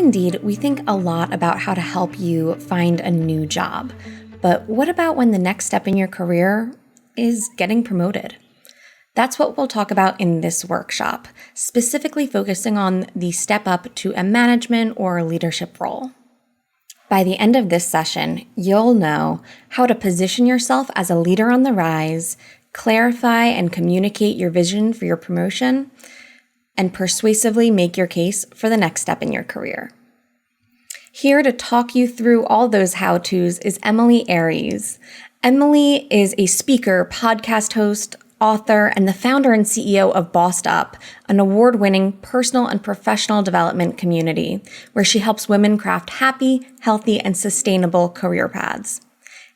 Indeed, we think a lot about how to help you find a new job. But what about when the next step in your career is getting promoted? That's what we'll talk about in this workshop, specifically focusing on the step up to a management or leadership role. By the end of this session, you'll know how to position yourself as a leader on the rise, clarify and communicate your vision for your promotion, and persuasively make your case for the next step in your career. Here to talk you through all those how-tos is Emilie Aries. Emilie is a speaker, podcast host, author, and the founder and CEO of Bossed Up, an award-winning personal and professional development community where she helps women craft happy, healthy, and sustainable career paths.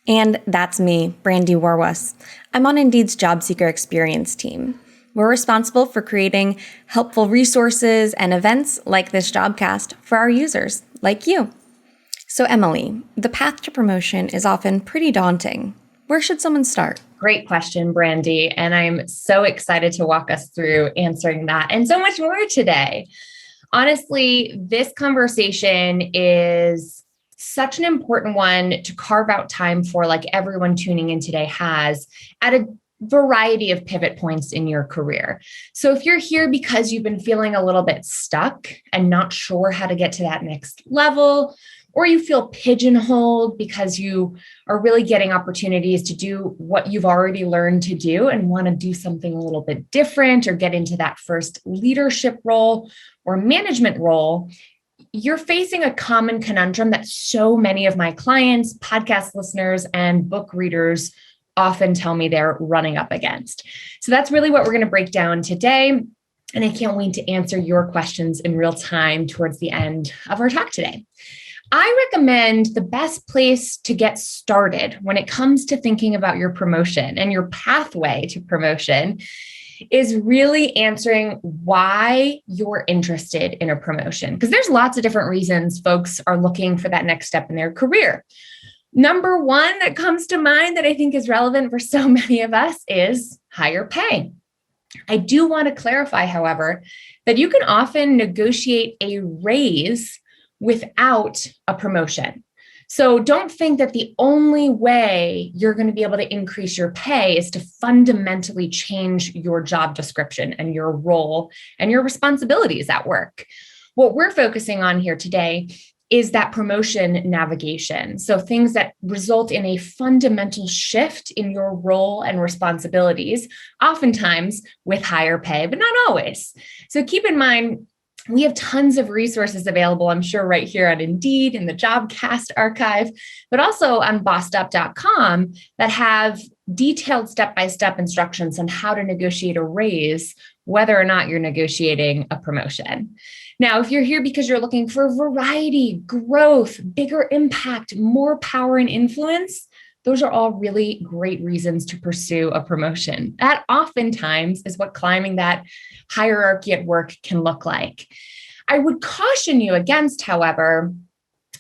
And that's me, Brandy Warwas. I'm on Indeed's Job Seeker Experience team. We're responsible for creating helpful resources and events like this Jobcast for our users, like you. So Emilie, the path to promotion is often pretty daunting. Where should someone start? Great question, Brandy. And I'm so excited to walk us through answering that and so much more today. Honestly, this conversation is such an important one to carve out time for, like everyone tuning in today has, at a variety of pivot points in your career. So if you're here because you've been feeling a little bit stuck and not sure how to get to that next level, or you feel pigeonholed because you are really getting opportunities to do what you've already learned to do and want to do something a little bit different or get into that first leadership role or management role, you're facing a common conundrum that so many of my clients, podcast listeners, and book readers often tell me they're running up against. So that's really what we're going to break down today. And I can't wait to answer your questions in real time towards the end of our talk today. I recommend the best place to get started when it comes to thinking about your promotion and your pathway to promotion is really answering why you're interested in a promotion. Because there's lots of different reasons folks are looking for that next step in their career. Number one that comes to mind that I think is relevant for so many of us is higher pay. I do want to clarify, however, that you can often negotiate a raise without a promotion. So don't think that the only way you're going to be able to increase your pay is to fundamentally change your job description and your role and your responsibilities at work. What we're focusing on here today is that promotion navigation. So things that result in a fundamental shift in your role and responsibilities, oftentimes with higher pay, but not always. So keep in mind, we have tons of resources available, I'm sure, right here on Indeed in the Jobcast archive, but also on bossedup.com that have detailed step-by-step instructions on how to negotiate a raise, whether or not you're negotiating a promotion. Now, if you're here because you're looking for variety, growth, bigger impact, more power and influence, those are all really great reasons to pursue a promotion. That oftentimes is what climbing that hierarchy at work can look like. I would caution you against, however,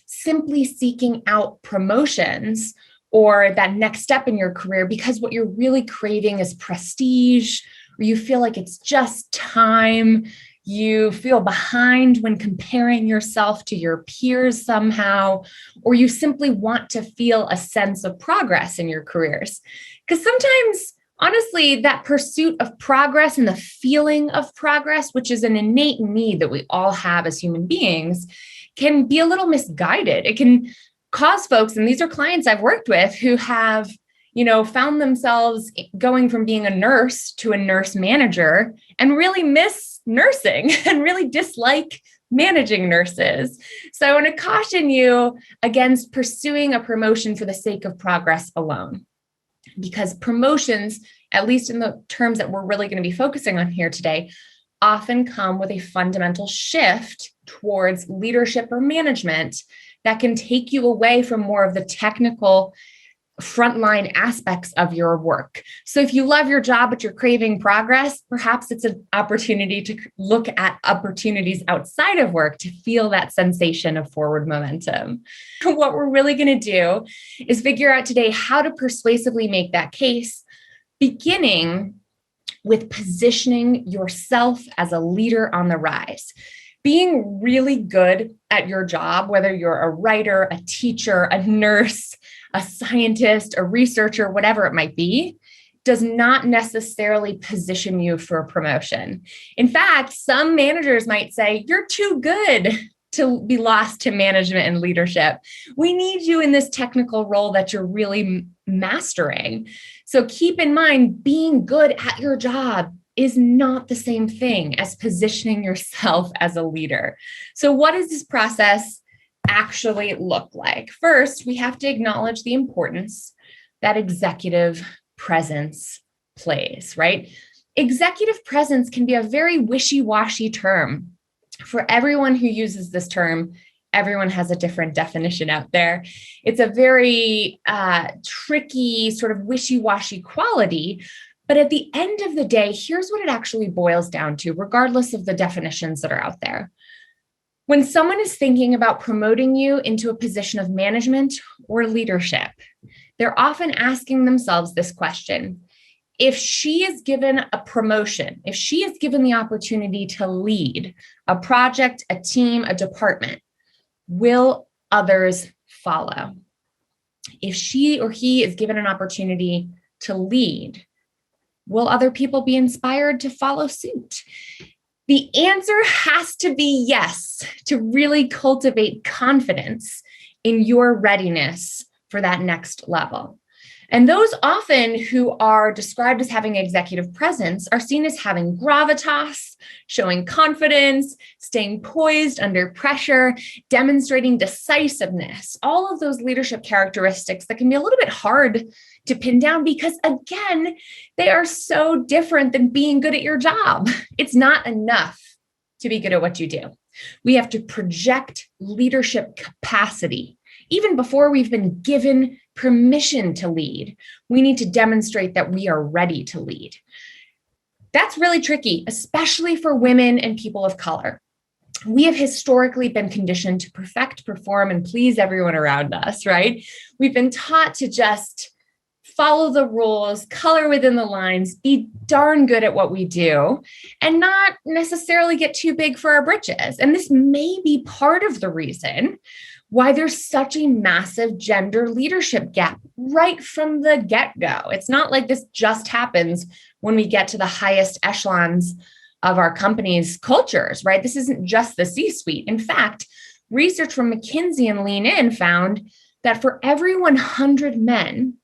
simply seeking out promotions or that next step in your career because what you're really craving is prestige, or you feel like it's just time. You feel behind when comparing yourself to your peers somehow, or you simply want to feel a sense of progress in your careers. Because sometimes, honestly, that pursuit of progress and the feeling of progress, which is an innate need that we all have as human beings, can be a little misguided. It can cause folks, and these are clients I've worked with who have found themselves going from being a nurse to a nurse manager and really miss nursing and really dislike managing nurses. So I want to caution you against pursuing a promotion for the sake of progress alone, because promotions, at least in the terms that we're really going to be focusing on here today, often come with a fundamental shift towards leadership or management that can take you away from more of the technical frontline aspects of your work. So if you love your job, but you're craving progress, perhaps it's an opportunity to look at opportunities outside of work to feel that sensation of forward momentum. What we're really going to do is figure out today how to persuasively make that case, beginning with positioning yourself as a leader on the rise. Being really good at your job, whether you're a writer, a teacher, a nurse, a scientist, a researcher, whatever it might be, does not necessarily position you for a promotion. In fact, some managers might say, you're too good to be lost to management and leadership. We need you in this technical role that you're really mastering. So keep in mind, being good at your job is not the same thing as positioning yourself as a leader. So what does this process actually look like? First, we have to acknowledge the importance that executive presence plays, right? Executive presence can be a very wishy-washy term. For everyone who uses this term, everyone has a different definition out there. It's a very tricky, sort of wishy-washy quality. But at the end of the day, here's what it actually boils down to, regardless of the definitions that are out there. When someone is thinking about promoting you into a position of management or leadership, they're often asking themselves this question: if she is given a promotion, if she is given the opportunity to lead a project, a team, a department, will others follow? If she or he is given an opportunity to lead, will other people be inspired to follow suit? The answer has to be yes, to really cultivate confidence in your readiness for that next level. And those often who are described as having executive presence are seen as having gravitas, showing confidence, staying poised under pressure, demonstrating decisiveness, all of those leadership characteristics that can be a little bit hard to pin down because, again, they are so different than being good at your job. It's not enough to be good at what you do. We have to project leadership capacity. Even before we've been given permission to lead, we need to demonstrate that we are ready to lead. That's really tricky, especially for women and people of color. We have historically been conditioned to perfect, perform, and please everyone around us, right? We've been taught to just follow the rules, color within the lines, be darn good at what we do, and not necessarily get too big for our britches. And this may be part of the reason why there's such a massive gender leadership gap right from the get-go. It's not like this just happens when we get to the highest echelons of our company's cultures, right? This isn't just the C-suite. In fact, research from McKinsey and Lean In found that for every 100 men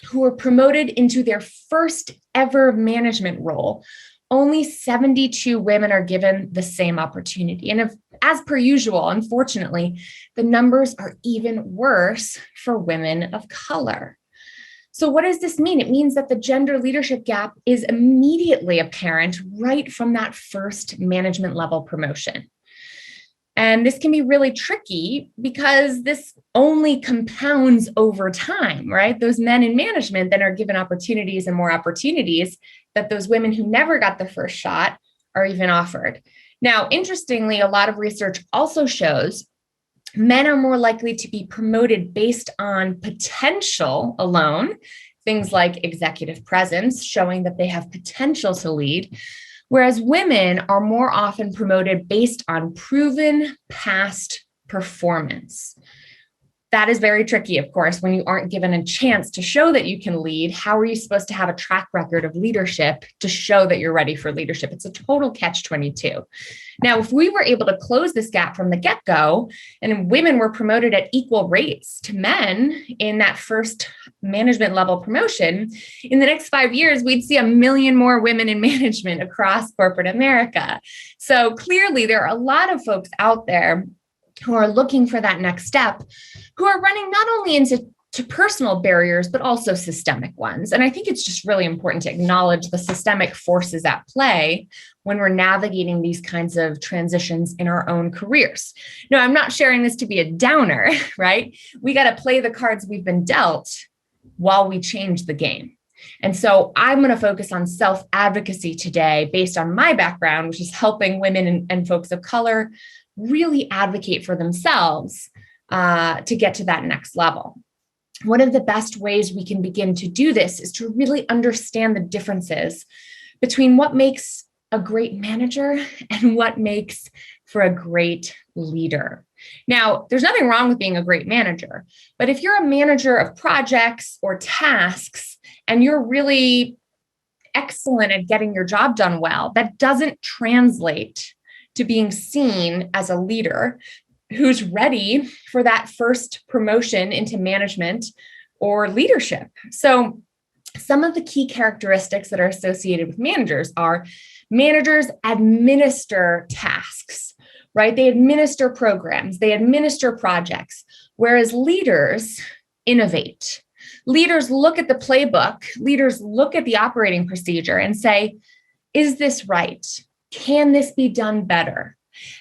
who were promoted into their first ever management role, only 72 women are given the same opportunity. And as per usual, unfortunately, the numbers are even worse for women of color. So what does this mean? It means that the gender leadership gap is immediately apparent right from that first management level promotion. And this can be really tricky because this only compounds over time, right? Those men in management then are given opportunities and more opportunities that those women who never got the first shot are even offered. Now, interestingly, a lot of research also shows men are more likely to be promoted based on potential alone, things like executive presence, showing that they have potential to lead, whereas women are more often promoted based on proven past performance. That is very tricky, of course, when you aren't given a chance to show that you can lead. How are you supposed to have a track record of leadership to show that you're ready for leadership? It's a total catch-22. Now, if we were able to close this gap from the get-go and women were promoted at equal rates to men in that first management level promotion, in the next 5 years, we'd see 1 million more women in management across corporate America. So clearly, there are a lot of folks out there who are looking for that next step, who are running not only into personal barriers, but also systemic ones. And I think it's just really important to acknowledge the systemic forces at play when we're navigating these kinds of transitions in our own careers. No, I'm not sharing this to be a downer, right? We got to play the cards we've been dealt while we change the game. And so I'm going to focus on self-advocacy today based on my background, which is helping women and folks of color really advocate for themselves to get to that next level. One of the best ways we can begin to do this is to really understand the differences between what makes a great manager and what makes for a great leader. Now, there's nothing wrong with being a great manager, but if you're a manager of projects or tasks and you're really excellent at getting your job done well, that doesn't translate to being seen as a leader who's ready for that first promotion into management or leadership. So some of the key characteristics that are associated with managers are managers administer tasks, right? They administer programs, they administer projects, whereas leaders innovate. Leaders look at the playbook, leaders look at the operating procedure and say, is this right? Can this be done better?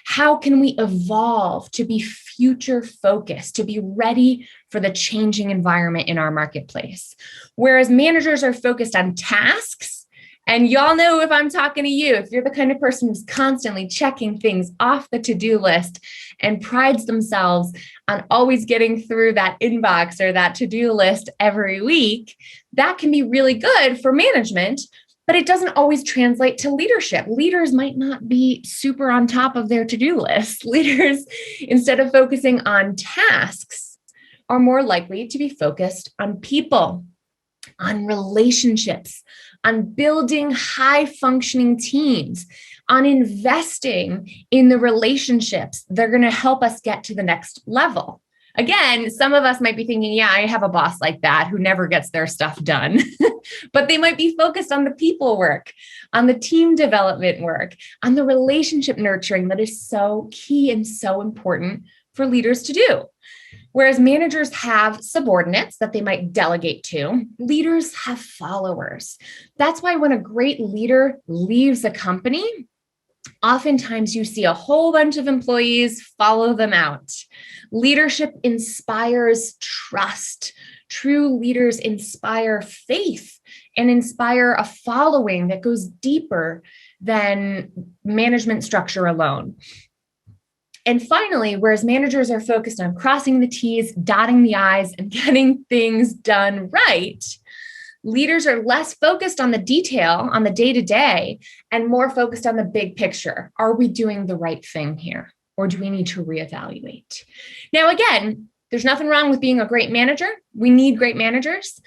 How can we evolve to be future focused, to be ready for the changing environment in our marketplace? Whereas managers are focused on tasks, and y'all know if I'm talking to you, if you're the kind of person who's constantly checking things off the to-do list and prides themselves on always getting through that inbox or that to-do list every week, that can be really good for management. But it doesn't always translate to leadership. Leaders might not be super on top of their to-do list. Leaders, instead of focusing on tasks, are more likely to be focused on people, on relationships, on building high-functioning teams, on investing in the relationships that are going to help us get to the next level. Again, some of us might be thinking, yeah, I have a boss like that who never gets their stuff done, but they might be focused on the people work, on the team development work, on the relationship nurturing that is so key and so important for leaders to do. Whereas managers have subordinates that they might delegate to, leaders have followers. That's why when a great leader leaves a company, oftentimes you see a whole bunch of employees follow them out. Leadership inspires trust. True leaders inspire faith and inspire a following that goes deeper than management structure alone. And finally, whereas managers are focused on crossing the T's, dotting the I's, and getting things done right, leaders are less focused on the detail, on the day-to-day, and more focused on the big picture. Are we doing the right thing here? Or do we need to reevaluate? Now, again, there's nothing wrong with being a great manager. We need great managers.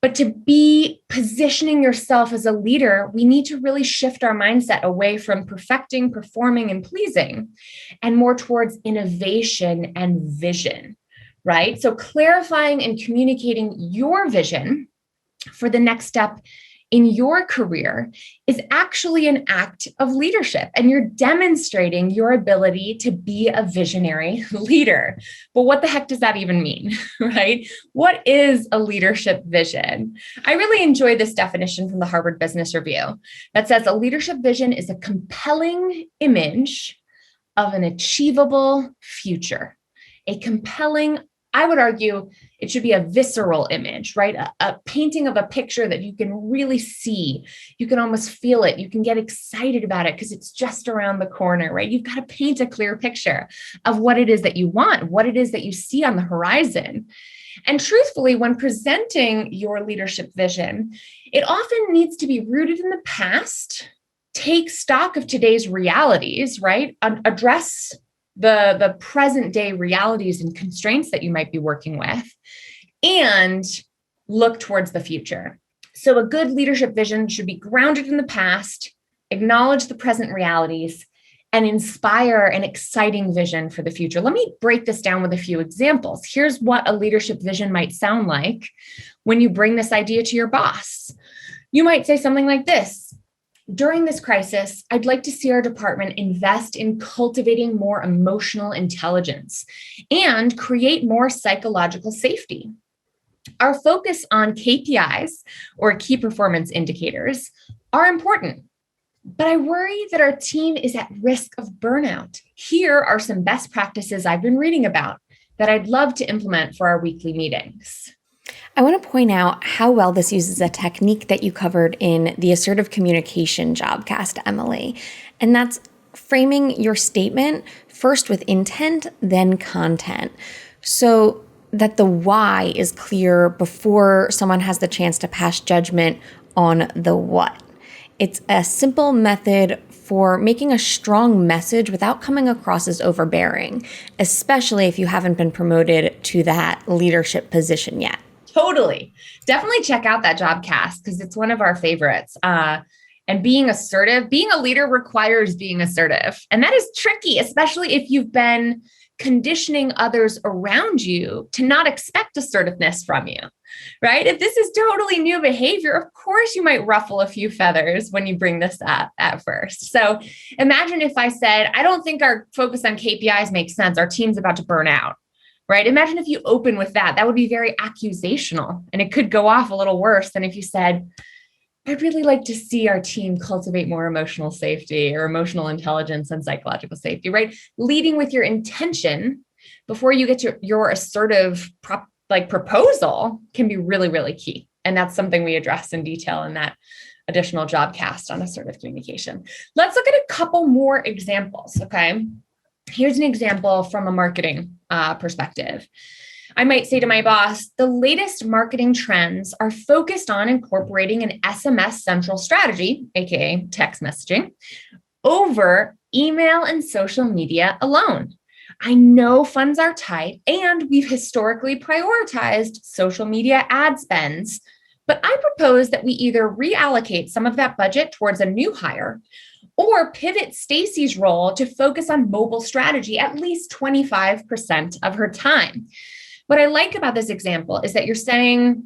But to be positioning yourself as a leader, we need to really shift our mindset away from perfecting, performing, and pleasing, and more towards innovation and vision, right? So clarifying and communicating your vision for the next step in your career is actually an act of leadership, and you're demonstrating your ability to be a visionary leader. But what the heck does that even mean, right? What is a leadership vision? I really enjoy this definition from the Harvard Business Review that says a leadership vision is a compelling image of an achievable future. A compelling, I would argue it should be a visceral image, right? A painting of a picture that you can really see. You can almost feel it. You can get excited about it because it's just around the corner, right? You've got to paint a clear picture of what it is that you want, what it is that you see on the horizon. And truthfully, when presenting your leadership vision, it often needs to be rooted in the past, take stock of today's realities, right? Address the present day realities and constraints that you might be working with, and look towards the future. So a good leadership vision should be grounded in the past, acknowledge the present realities, and inspire an exciting vision for the future. Let me break this down with a few examples. Here's what a leadership vision might sound like when you bring this idea to your boss. You might say something like this: during this crisis, I'd like to see our department invest in cultivating more emotional intelligence and create more psychological safety. Our focus on KPIs, or key performance indicators, are important, but I worry that our team is at risk of burnout. Here are some best practices I've been reading about that I'd love to implement for our weekly meetings. I want to point out how well this uses a technique that you covered in the Assertive Communication Jobcast, Emilie, and that's framing your statement first with intent, then content, so that the why is clear before someone has the chance to pass judgment on the what. It's a simple method for making a strong message without coming across as overbearing, especially if you haven't been promoted to that leadership position yet. Totally. Definitely check out that Jobcast because it's one of our favorites. And being assertive, being a leader requires being assertive. And that is tricky, especially if you've been conditioning others around you to not expect assertiveness from you, right? If this is totally new behavior, of course you might ruffle a few feathers when you bring this up at first. So imagine if I said, I don't think our focus on KPIs makes sense. Our team's about to burn out. Right? Imagine if you open with that. That would be very accusational, and it could go off a little worse than if you said, I'd really like to see our team cultivate more emotional safety or emotional intelligence and psychological safety, right? Leading with your intention before you get to your assertive proposal can be really, really key. And that's something we address in detail in that additional Jobcast on assertive communication. Let's look at a couple more examples, okay? Here's an example from a marketing perspective. I might say to my boss, the latest marketing trends are focused on incorporating an SMS central strategy, aka text messaging, over email and social media alone. I know funds are tight and we've historically prioritized social media ad spends, but I propose that we either reallocate some of that budget towards a new hire or pivot Stacy's role to focus on mobile strategy at least 25% of her time. What I like about this example is that you're saying,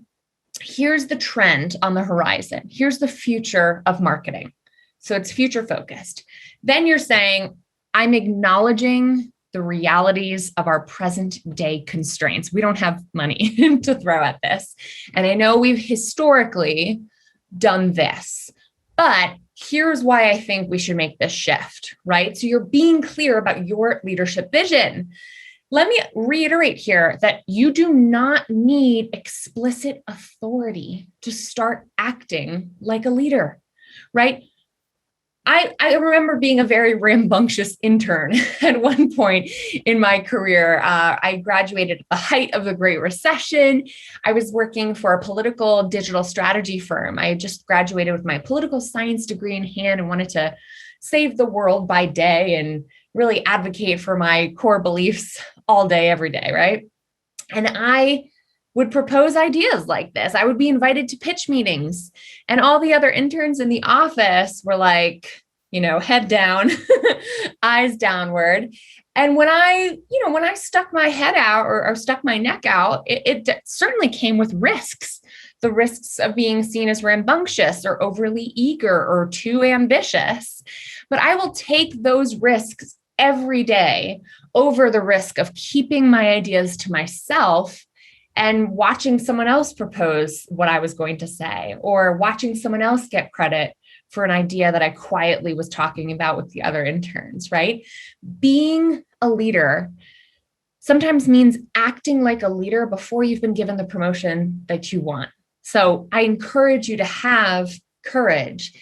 here's the trend on the horizon. Here's the future of marketing. So it's future focused. Then you're saying, I'm acknowledging the realities of our present day constraints. We don't have money to throw at this. And I know we've historically done this, but here's why I think we should make this shift, right? So you're being clear about your leadership vision. Let me reiterate here that you do not need explicit authority to start acting like a leader, right? I remember being a very rambunctious intern at one point in my career. I graduated at the height of the Great Recession. I was working for a political digital strategy firm. I had just graduated with my political science degree in hand and wanted to save the world by day and really advocate for my core beliefs all day, every day, right? And I would propose ideas like this. I would be invited to pitch meetings, and all the other interns in the office were like, head down, eyes downward. And when I stuck my head out or stuck my neck out, it certainly came with risks. The risks of being seen as rambunctious or overly eager or too ambitious. But I will take those risks every day over the risk of keeping my ideas to myself and watching someone else propose what I was going to say, or watching someone else get credit for an idea that I quietly was talking about with the other interns, right? Being a leader sometimes means acting like a leader before you've been given the promotion that you want. So I encourage you to have courage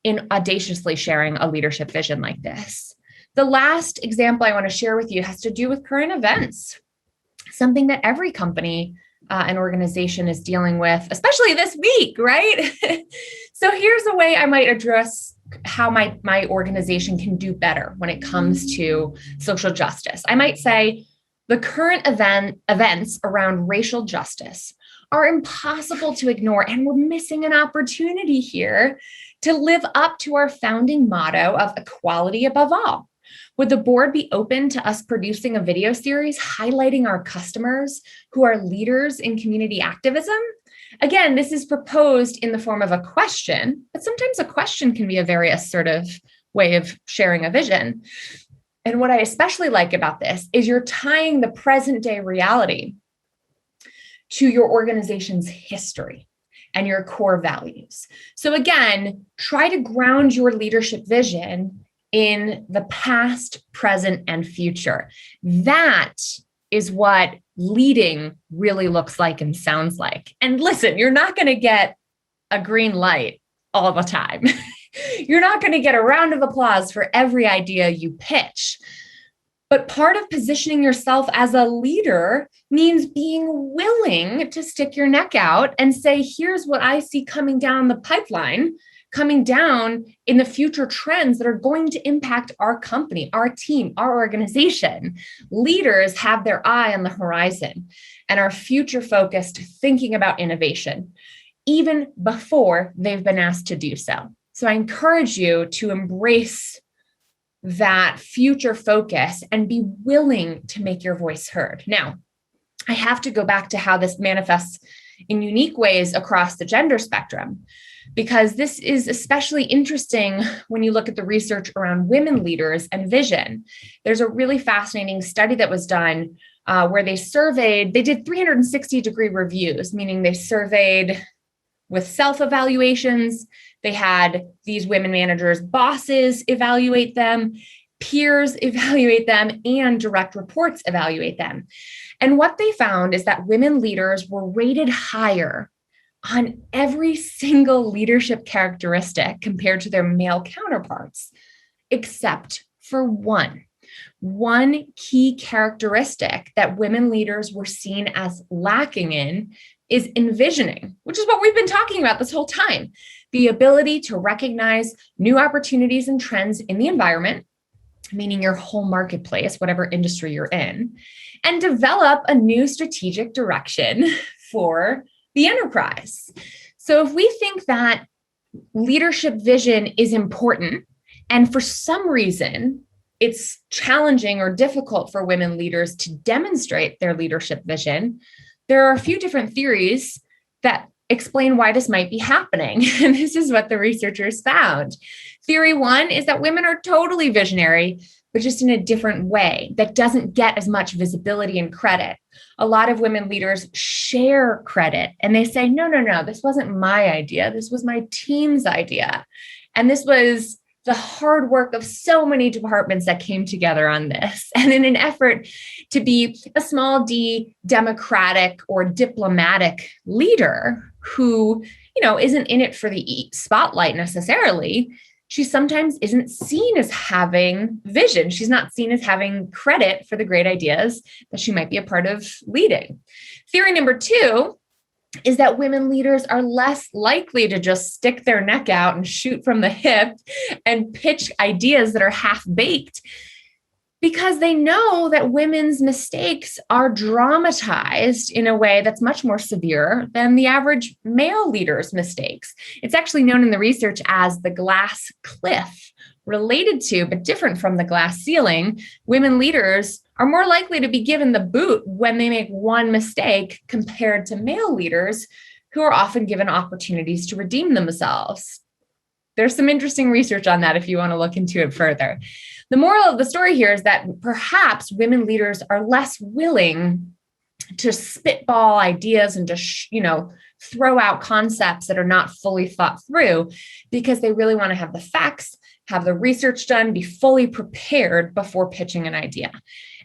in audaciously sharing a leadership vision like this. The last example I want to share with you has to do with current events, something that every company and organization is dealing with, especially this week, right? So here's a way I might address how my organization can do better when it comes to social justice. I might say the current events around racial justice are impossible to ignore, and we're missing an opportunity here to live up to our founding motto of equality above all. Would the board be open to us producing a video series highlighting our customers who are leaders in community activism? Again, this is proposed in the form of a question, but sometimes a question can be a very assertive way of sharing a vision. And what I especially like about this is you're tying the present day reality to your organization's history and your core values. So again, try to ground your leadership vision in the past, present, and future. That is what leading really looks like and sounds like. And listen, you're not going to get a green light all the time. You're not going to get a round of applause for every idea you pitch. But part of positioning yourself as a leader means being willing to stick your neck out and say, here's what I see coming down the pipeline coming down in the future trends that are going to impact our company, our team, our organization. Leaders have their eye on the horizon and are future focused, thinking about innovation, even before they've been asked to do so. So I encourage you to embrace that future focus and be willing to make your voice heard. Now, I have to go back to how this manifests in unique ways across the gender spectrum, because this is especially interesting when you look at the research around women leaders and vision. There's a really fascinating study that was done where they did 360-degree reviews, meaning they surveyed with self-evaluations. They had these women managers' bosses evaluate them, peers evaluate them, and direct reports evaluate them. And what they found is that women leaders were rated higher on every single leadership characteristic compared to their male counterparts, except for one key characteristic that women leaders were seen as lacking in is envisioning, which is what we've been talking about this whole time. The ability to recognize new opportunities and trends in the environment, meaning your whole marketplace, whatever industry you're in, and develop a new strategic direction for the enterprise. So if we think that leadership vision is important, and for some reason it's challenging or difficult for women leaders to demonstrate their leadership vision, there are a few different theories that explain why this might be happening. And this is what the researchers found. Theory one is that women are totally visionary, but just in a different way that doesn't get as much visibility and credit. A lot of women leaders share credit and they say, no, this wasn't my idea. This was my team's idea. And this was the hard work of so many departments that came together on this. And in an effort to be a small d democratic or diplomatic leader who, isn't in it for the spotlight necessarily, she sometimes isn't seen as having vision. She's not seen as having credit for the great ideas that she might be a part of leading. Theory number two is that women leaders are less likely to just stick their neck out and shoot from the hip and pitch ideas that are half-baked, because they know that women's mistakes are dramatized in a way that's much more severe than the average male leader's mistakes. It's actually known in the research as the glass cliff. Related to, but different from the glass ceiling, women leaders are more likely to be given the boot when they make one mistake compared to male leaders who are often given opportunities to redeem themselves. There's some interesting research on that if you want to look into it further. The moral of the story here is that perhaps women leaders are less willing to spitball ideas and to, throw out concepts that are not fully thought through, because they really want to have the facts, have the research done, be fully prepared before pitching an idea.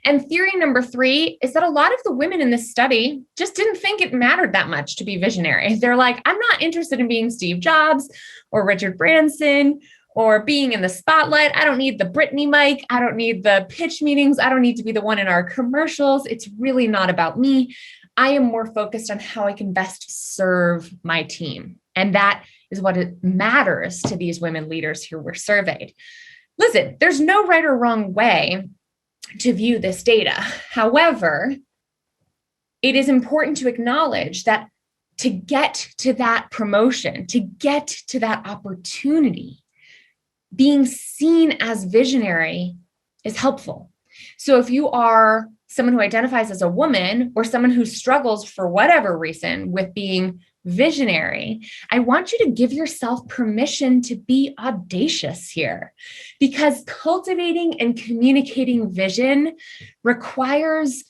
And theory number three is that a lot of the women in this study just didn't think it mattered that much to be visionary. They're like, I'm not interested in being Steve Jobs or Richard Branson or being in the spotlight. I don't need the Britney mic. I don't need the pitch meetings. I don't need to be the one in our commercials. It's really not about me. I am more focused on how I can best serve my team. And that is what it matters to these women leaders who were surveyed. Listen, there's no right or wrong way to view this data. However, it is important to acknowledge that to get to that promotion, to get to that opportunity, being seen as visionary is helpful. So if you are someone who identifies as a woman or someone who struggles for whatever reason with being visionary, I want you to give yourself permission to be audacious here, because cultivating and communicating vision requires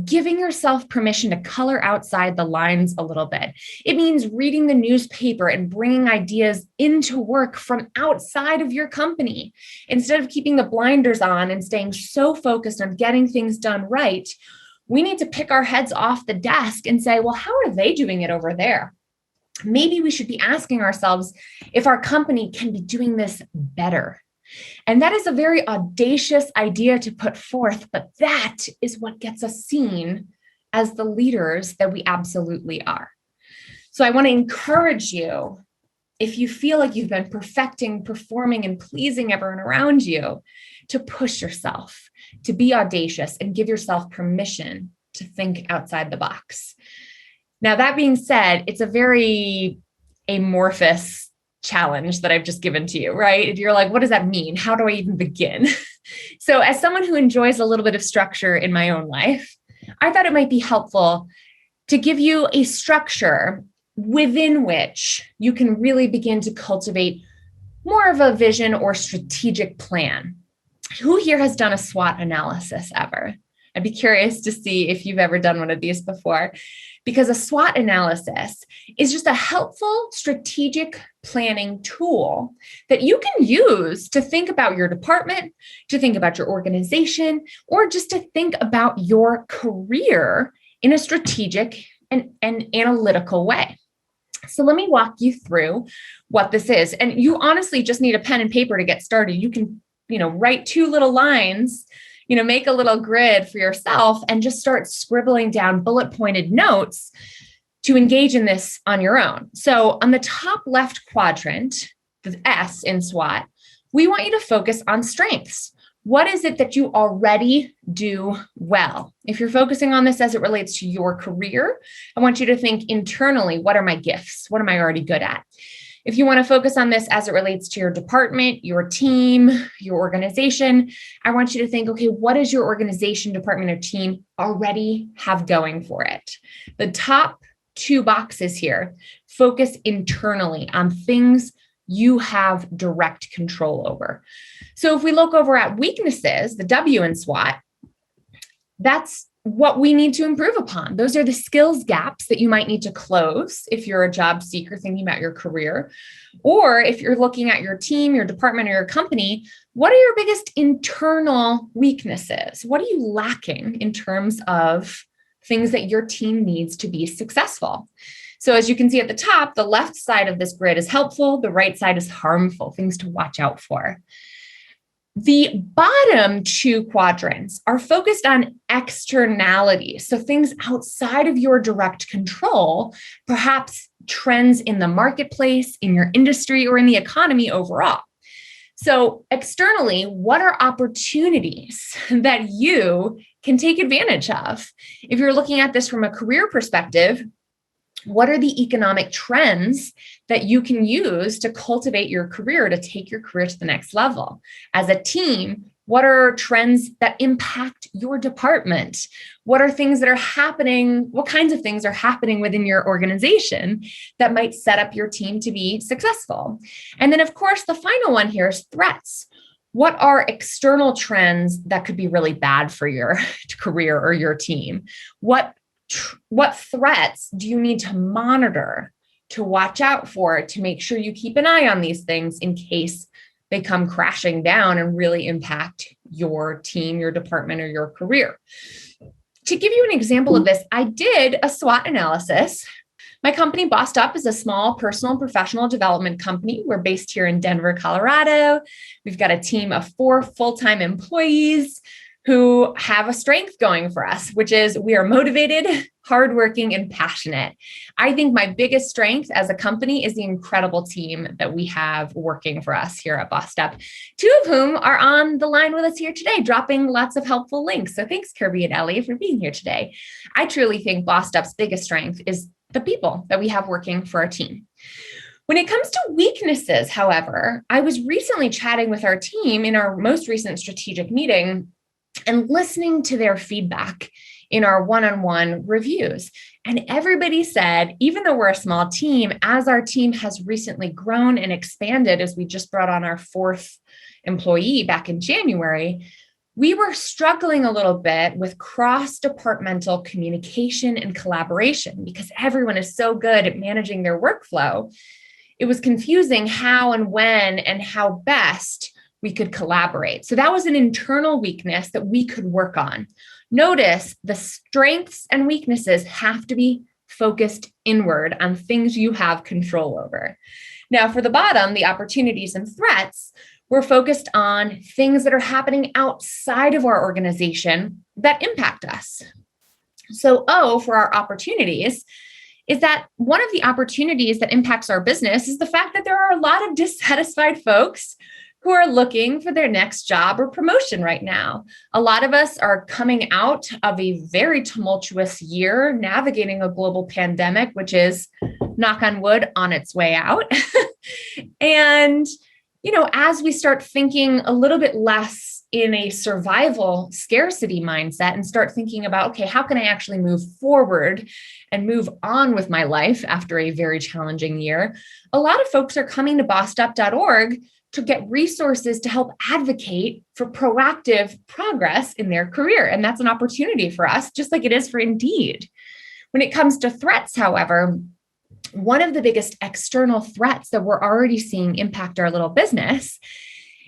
giving yourself permission to color outside the lines a little bit. It means reading the newspaper and bringing ideas into work from outside of your company. Instead of keeping the blinders on and staying so focused on getting things done right, we need to pick our heads off the desk and say, well, how are they doing it over there? Maybe we should be asking ourselves if our company can be doing this better. And that is a very audacious idea to put forth, but that is what gets us seen as the leaders that we absolutely are. So I want to encourage you if you feel like you've been perfecting, performing, and pleasing everyone around you, to push yourself, to be audacious and give yourself permission to think outside the box. Now, that being said, it's a very amorphous challenge that I've just given to you, right? If you're like, what does that mean? How do I even begin? So as someone who enjoys a little bit of structure in my own life, I thought it might be helpful to give you a structure within which you can really begin to cultivate more of a vision or strategic plan. Who here has done a SWOT analysis ever? I'd be curious to see if you've ever done one of these before, because a SWOT analysis is just a helpful strategic planning tool that you can use to think about your department, to think about your organization, or just to think about your career in a strategic and analytical way. So let me walk you through what this is. And you honestly just need a pen and paper to get started. You can, write 2 little lines, make a little grid for yourself and just start scribbling down bullet pointed notes to engage in this on your own. So on the top left quadrant, the S in SWOT, we want you to focus on strengths. What is it that you already do well? If you're focusing on this as it relates to your career, I want you to think internally, what are my gifts? What am I already good at? If you want to focus on this as it relates to your department, your team, your organization, I want you to think, okay, what does your organization, department, or team already have going for it? The top 2 boxes here, focus internally on things you have direct control over. So if we look over at weaknesses, the W in SWOT, that's what we need to improve upon. Those are the skills gaps that you might need to close if you're a job seeker thinking about your career, or if you're looking at your team, your department, or your company. What are your biggest internal weaknesses? What are you lacking in terms of things that your team needs to be successful? So as you can see at the top, the left side of this grid is helpful. The right side is harmful, things to watch out for. The bottom 2 quadrants are focused on externalities. So things outside of your direct control, perhaps trends in the marketplace, in your industry, or in the economy overall. So externally, what are opportunities that you can take advantage of? If you're looking at this from a career perspective, what are the economic trends that you can use to cultivate your career, to take your career to the next level? As a team, what are trends that impact your department? What are things that are happening? What kinds of things are happening within your organization that might set up your team to be successful? And then, of course, the final one here is threats. What are external trends that could be really bad for your career or your team? What threats do you need to monitor, to watch out for, to make sure you keep an eye on these things in case they come crashing down and really impact your team, your department, or your career? To give you an example of this, I did a SWOT analysis. My company, Bossed Up, is a small personal and professional development company. We're based here in Denver, Colorado. We've got a team of 4 full-time employees who have a strength going for us, which is we are motivated, hardworking, and passionate. I think my biggest strength as a company is the incredible team that we have working for us here at Bossed Up, 2 of whom are on the line with us here today, dropping lots of helpful links. So thanks, Kirby and Ellie, for being here today. I truly think Bossed Up's biggest strength is the people that we have working for our team. When it comes to weaknesses, however, I was recently chatting with our team in our most recent strategic meeting and listening to their feedback in our one-on-one reviews. And everybody said, even though we're a small team, as our team has recently grown and expanded, as we just brought on our 4th employee back in January, we were struggling a little bit with cross-departmental communication and collaboration because everyone is so good at managing their workflow. It was confusing how and when and how best we could collaborate. So that was an internal weakness that we could work on. Notice the strengths and weaknesses have to be focused inward on things you have control over. Now, for the bottom, the opportunities and threats, we're focused on things that are happening outside of our organization that impact us. So O, for our opportunities, is that one of the opportunities that impacts our business is the fact that there are a lot of dissatisfied folks who are looking for their next job or promotion right now. A lot of us are coming out of a very tumultuous year, navigating a global pandemic, which is, knock on wood, on its way out. And, as we start thinking a little bit less in a survival scarcity mindset and start thinking about, okay, how can I actually move forward and move on with my life after a very challenging year? A lot of folks are coming to bossedup.org to get resources to help advocate for proactive progress in their career. And that's an opportunity for us, just like it is for Indeed. When it comes to threats, however, one of the biggest external threats that we're already seeing impact our little business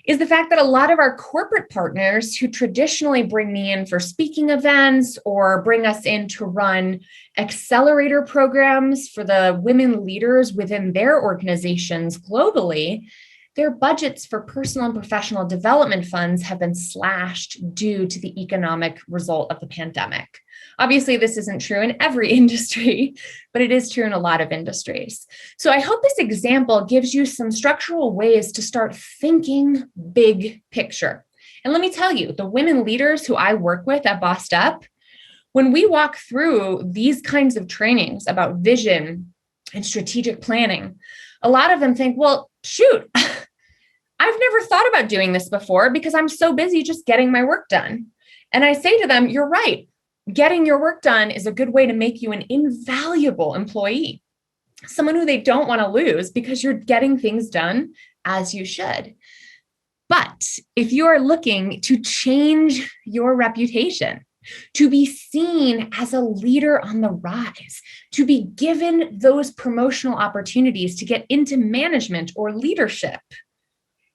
is the fact that a lot of our corporate partners who traditionally bring me in for speaking events or bring us in to run accelerator programs for the women leaders within their organizations globally, their budgets for personal and professional development funds have been slashed due to the economic result of the pandemic. Obviously, this isn't true in every industry, but it is true in a lot of industries. So I hope this example gives you some structural ways to start thinking big picture. And let me tell you, the women leaders who I work with at Bossed Up, when we walk through these kinds of trainings about vision and strategic planning, a lot of them think, well, shoot, I've never thought about doing this before because I'm so busy just getting my work done. And I say to them, you're right. Getting your work done is a good way to make you an invaluable employee, someone who they don't want to lose because you're getting things done as you should. But if you are looking to change your reputation, to be seen as a leader on the rise, to be given those promotional opportunities to get into management or leadership,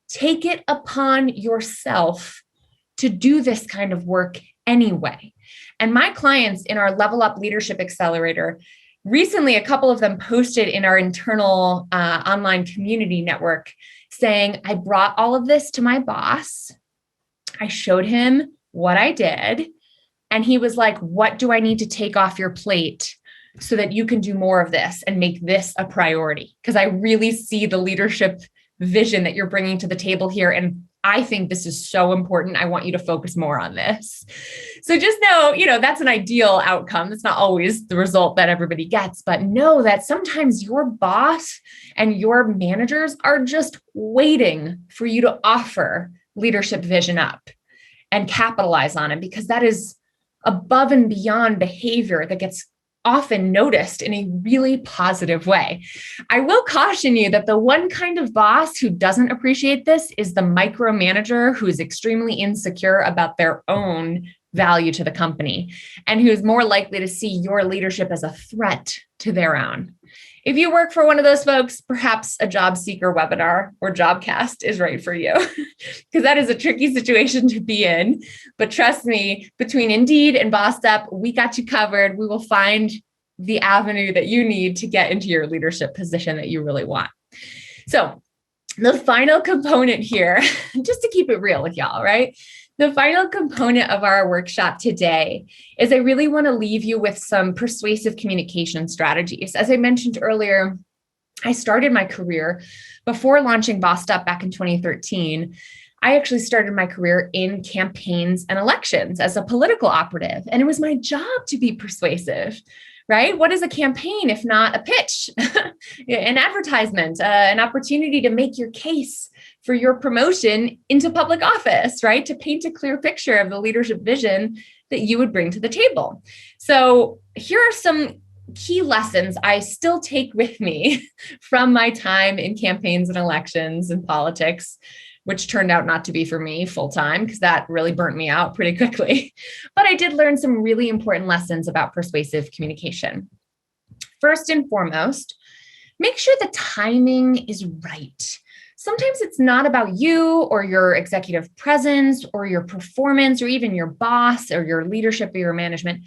take it upon yourself to do this kind of work anyway. And my clients in our Level Up Leadership Accelerator, recently, a couple of them posted in our internal online community network saying, I brought all of this to my boss. I showed him what I did. And he was like, what do I need to take off your plate so that you can do more of this and make this a priority? Because I really see the leadership vision that you're bringing to the table here. And I think this is so important. I want you to focus more on this. So just know, that's an ideal outcome. It's not always the result that everybody gets, but know that sometimes your boss and your managers are just waiting for you to offer leadership vision up and capitalize on it, because that is above and beyond behavior that gets often noticed in a really positive way. I will caution you that the one kind of boss who doesn't appreciate this is the micromanager who is extremely insecure about their own value to the company and who is more likely to see your leadership as a threat to their own. If you work for one of those folks, perhaps a job seeker webinar or Jobcast is right for you, because that is a tricky situation to be in. But trust me, between Indeed and Bossed Up, we got you covered. We will find the avenue that you need to get into your leadership position that you really want. So the final component here, just to keep it real with y'all, right? The final component of our workshop today is I really want to leave you with some persuasive communication strategies. As I mentioned earlier, I started my career before launching Bossed Up back in 2013. I actually started my career in campaigns and elections as a political operative, and it was my job to be persuasive. Right? What is a campaign if not a pitch, an advertisement, an opportunity to make your case for your promotion into public office, right? To paint a clear picture of the leadership vision that you would bring to the table. So here are some key lessons I still take with me from my time in campaigns and elections and politics, which turned out not to be for me full time because that really burnt me out pretty quickly. But I did learn some really important lessons about persuasive communication. First and foremost, make sure the timing is right. Sometimes it's not about you or your executive presence or your performance or even your boss or your leadership or your management.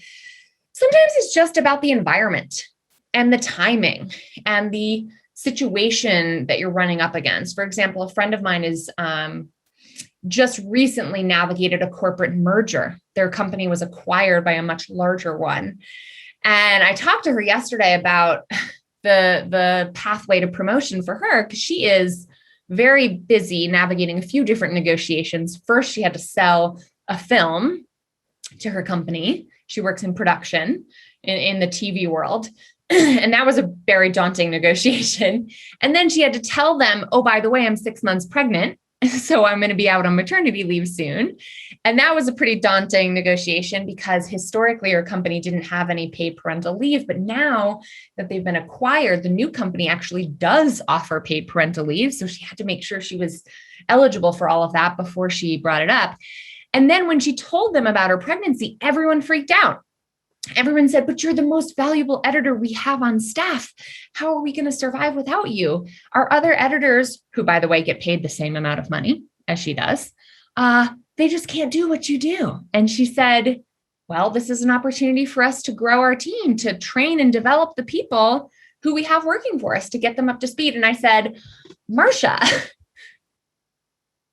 Sometimes it's just about the environment and the timing and the situation that you're running up against. For example, a friend of mine is just recently navigated a corporate merger. Their company was acquired by a much larger one. And I talked to her yesterday about the pathway to promotion for her, because she is very busy navigating a few different negotiations. First, she had to sell a film to her company. She works in production in the TV world. And that was a very daunting negotiation. And then she had to tell them, oh, by the way, I'm 6 months pregnant, so I'm going to be out on maternity leave soon. And that was a pretty daunting negotiation, because historically her company didn't have any paid parental leave. But now that they've been acquired, the new company actually does offer paid parental leave. So she had to make sure she was eligible for all of that before she brought it up. And then when she told them about her pregnancy, everyone freaked out. Everyone said, but you're the most valuable editor we have on staff. How are we going to survive without you? Our other editors, who, by the way, get paid the same amount of money as she does, they just can't do what you do. And she said, well, this is an opportunity for us to grow our team, to train and develop the people who we have working for us, to get them up to speed. And I said, Marcia,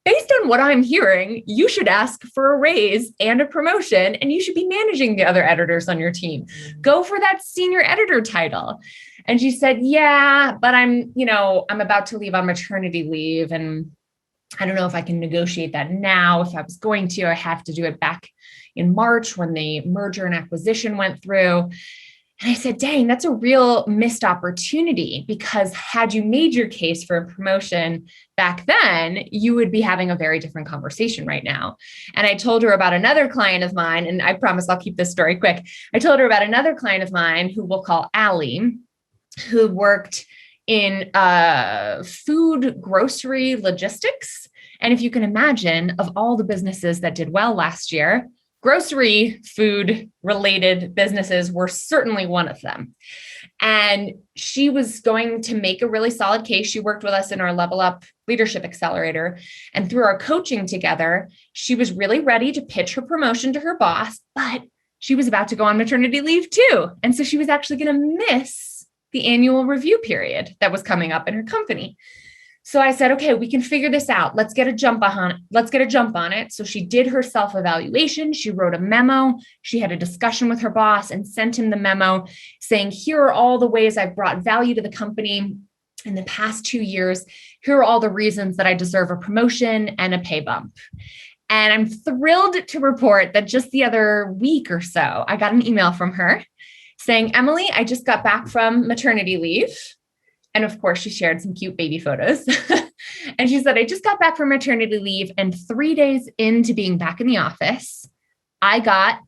based on what I'm hearing, you should ask for a raise and a promotion, and you should be managing the other editors on your team. Go for that senior editor title. And she said, yeah, but I'm about to leave on maternity leave, and I don't know if I can negotiate that now. If I was going to, I have to do it back in March when the merger and acquisition went through. And I said, dang, that's a real missed opportunity, because had you made your case for a promotion back then, you would be having a very different conversation right now. And I told her about another client of mine, and I promise I'll keep this story quick. I told her about another client of mine who we'll call Allie, who worked in food grocery logistics. And if you can imagine, of all the businesses that did well last year, grocery food related businesses were certainly one of them. And she was going to make a really solid case. She worked with us in our Level Up Leadership Accelerator. And through our coaching together, she was really ready to pitch her promotion to her boss, but she was about to go on maternity leave too. And so she was actually going to miss the annual review period that was coming up in her company. So I said, okay, we can figure this out. Let's get a jump on it. So she did her self-evaluation. She wrote a memo. She had a discussion with her boss and sent him the memo saying, here are all the ways I've brought value to the company in the past 2 years. Here are all the reasons that I deserve a promotion and a pay bump. And I'm thrilled to report that just the other week or so, I got an email from her saying, Emilie, I just got back from maternity leave. And of course, she shared some cute baby photos. And she said, I just got back from maternity leave, and 3 days into being back in the office, I got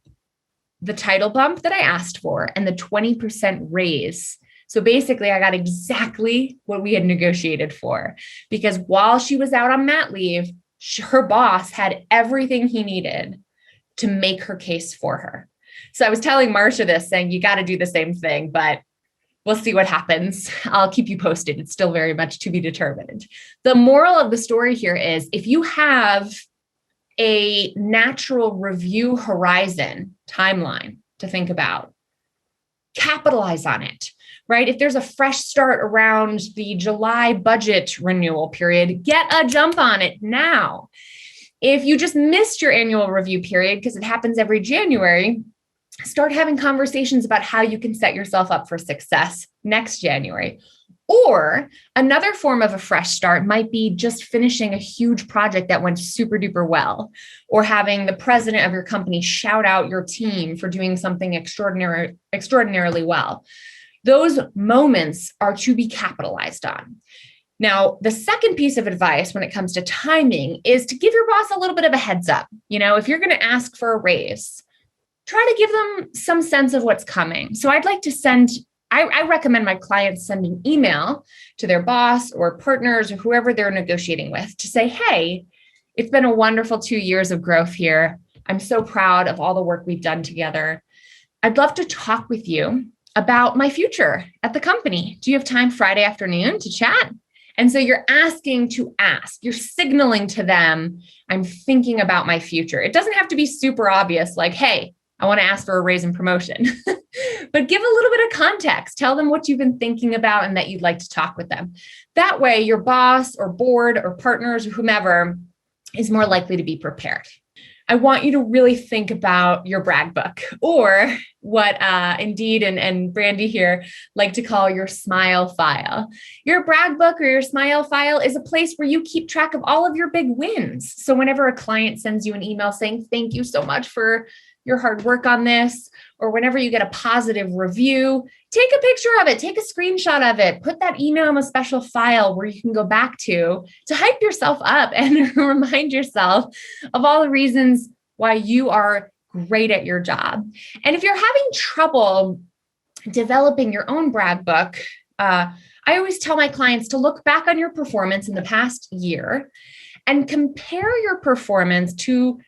the title bump that I asked for and the 20% raise. So basically, I got exactly what we had negotiated for, because while she was out on mat leave, her boss had everything he needed to make her case for her. So I was telling Marcia this, saying, you got to do the same thing, but we'll see what happens. I'll keep you posted. It's still very much to be determined. The moral of the story here is, if you have a natural review horizon timeline to think about, capitalize on it, right? If there's a fresh start around the July budget renewal period, get a jump on it now. If you just missed your annual review period, because it happens every January, start having conversations about how you can set yourself up for success next January. Or another form of a fresh start might be just finishing a huge project that went super duper well, or having the president of your company shout out your team for doing something extraordinarily well. Those moments are to be capitalized on. Now, the second piece of advice when it comes to timing is to give your boss a little bit of a heads up. If you're going to ask for a raise, try to give them some sense of what's coming. So I'd like to I recommend my clients send an email to their boss or partners or whoever they're negotiating with to say, hey, it's been a wonderful 2 years of growth here. I'm so proud of all the work we've done together. I'd love to talk with you about my future at the company. Do you have time Friday afternoon to chat? And so you're asking to ask, you're signaling to them, I'm thinking about my future. It doesn't have to be super obvious, like, hey, I want to ask for a raise and promotion, but give a little bit of context. Tell them what you've been thinking about and that you'd like to talk with them. That way, your boss or board or partners or whomever is more likely to be prepared. I want you to really think about your brag book, or what Indeed and Brandy here like to call your smile file. Your brag book or your smile file is a place where you keep track of all of your big wins. So whenever a client sends you an email saying, thank you so much for your hard work on this, or whenever you get a positive review, take a picture of it, take a screenshot of it, put that email in a special file where you can go back to hype yourself up and remind yourself of all the reasons why you are great at your job. And if you're having trouble developing your own brag book, I always tell my clients to look back on your performance in the past year and compare your performance to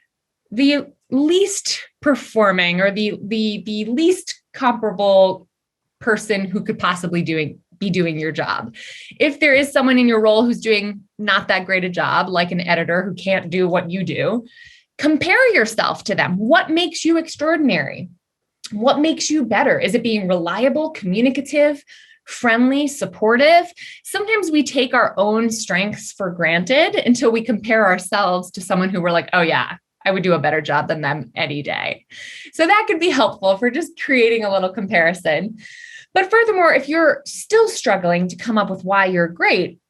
the least performing or the least comparable person who could possibly be doing your job. If there is someone in your role who's doing not that great a job, like an editor who can't do what you do, compare yourself to them. What makes you extraordinary? What makes you better? Is it being reliable, communicative, friendly, supportive? Sometimes we take our own strengths for granted until we compare ourselves to someone who we're like, oh yeah, I would do a better job than them any day. So that could be helpful for just creating a little comparison. But furthermore, if you're still struggling to come up with why you're great,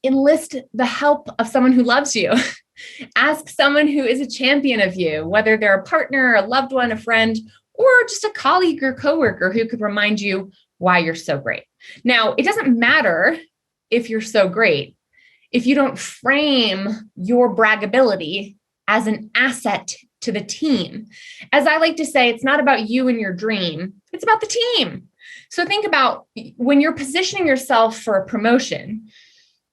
enlist the help of someone who loves you. Ask someone who is a champion of you, whether they're a partner, a loved one, a friend, or just a colleague or coworker who could remind you why you're so great. Now, it doesn't matter if you're so great if you don't frame your braggability as an asset to the team. As I like to say, it's not about you and your dream, it's about the team. So think about when you're positioning yourself for a promotion,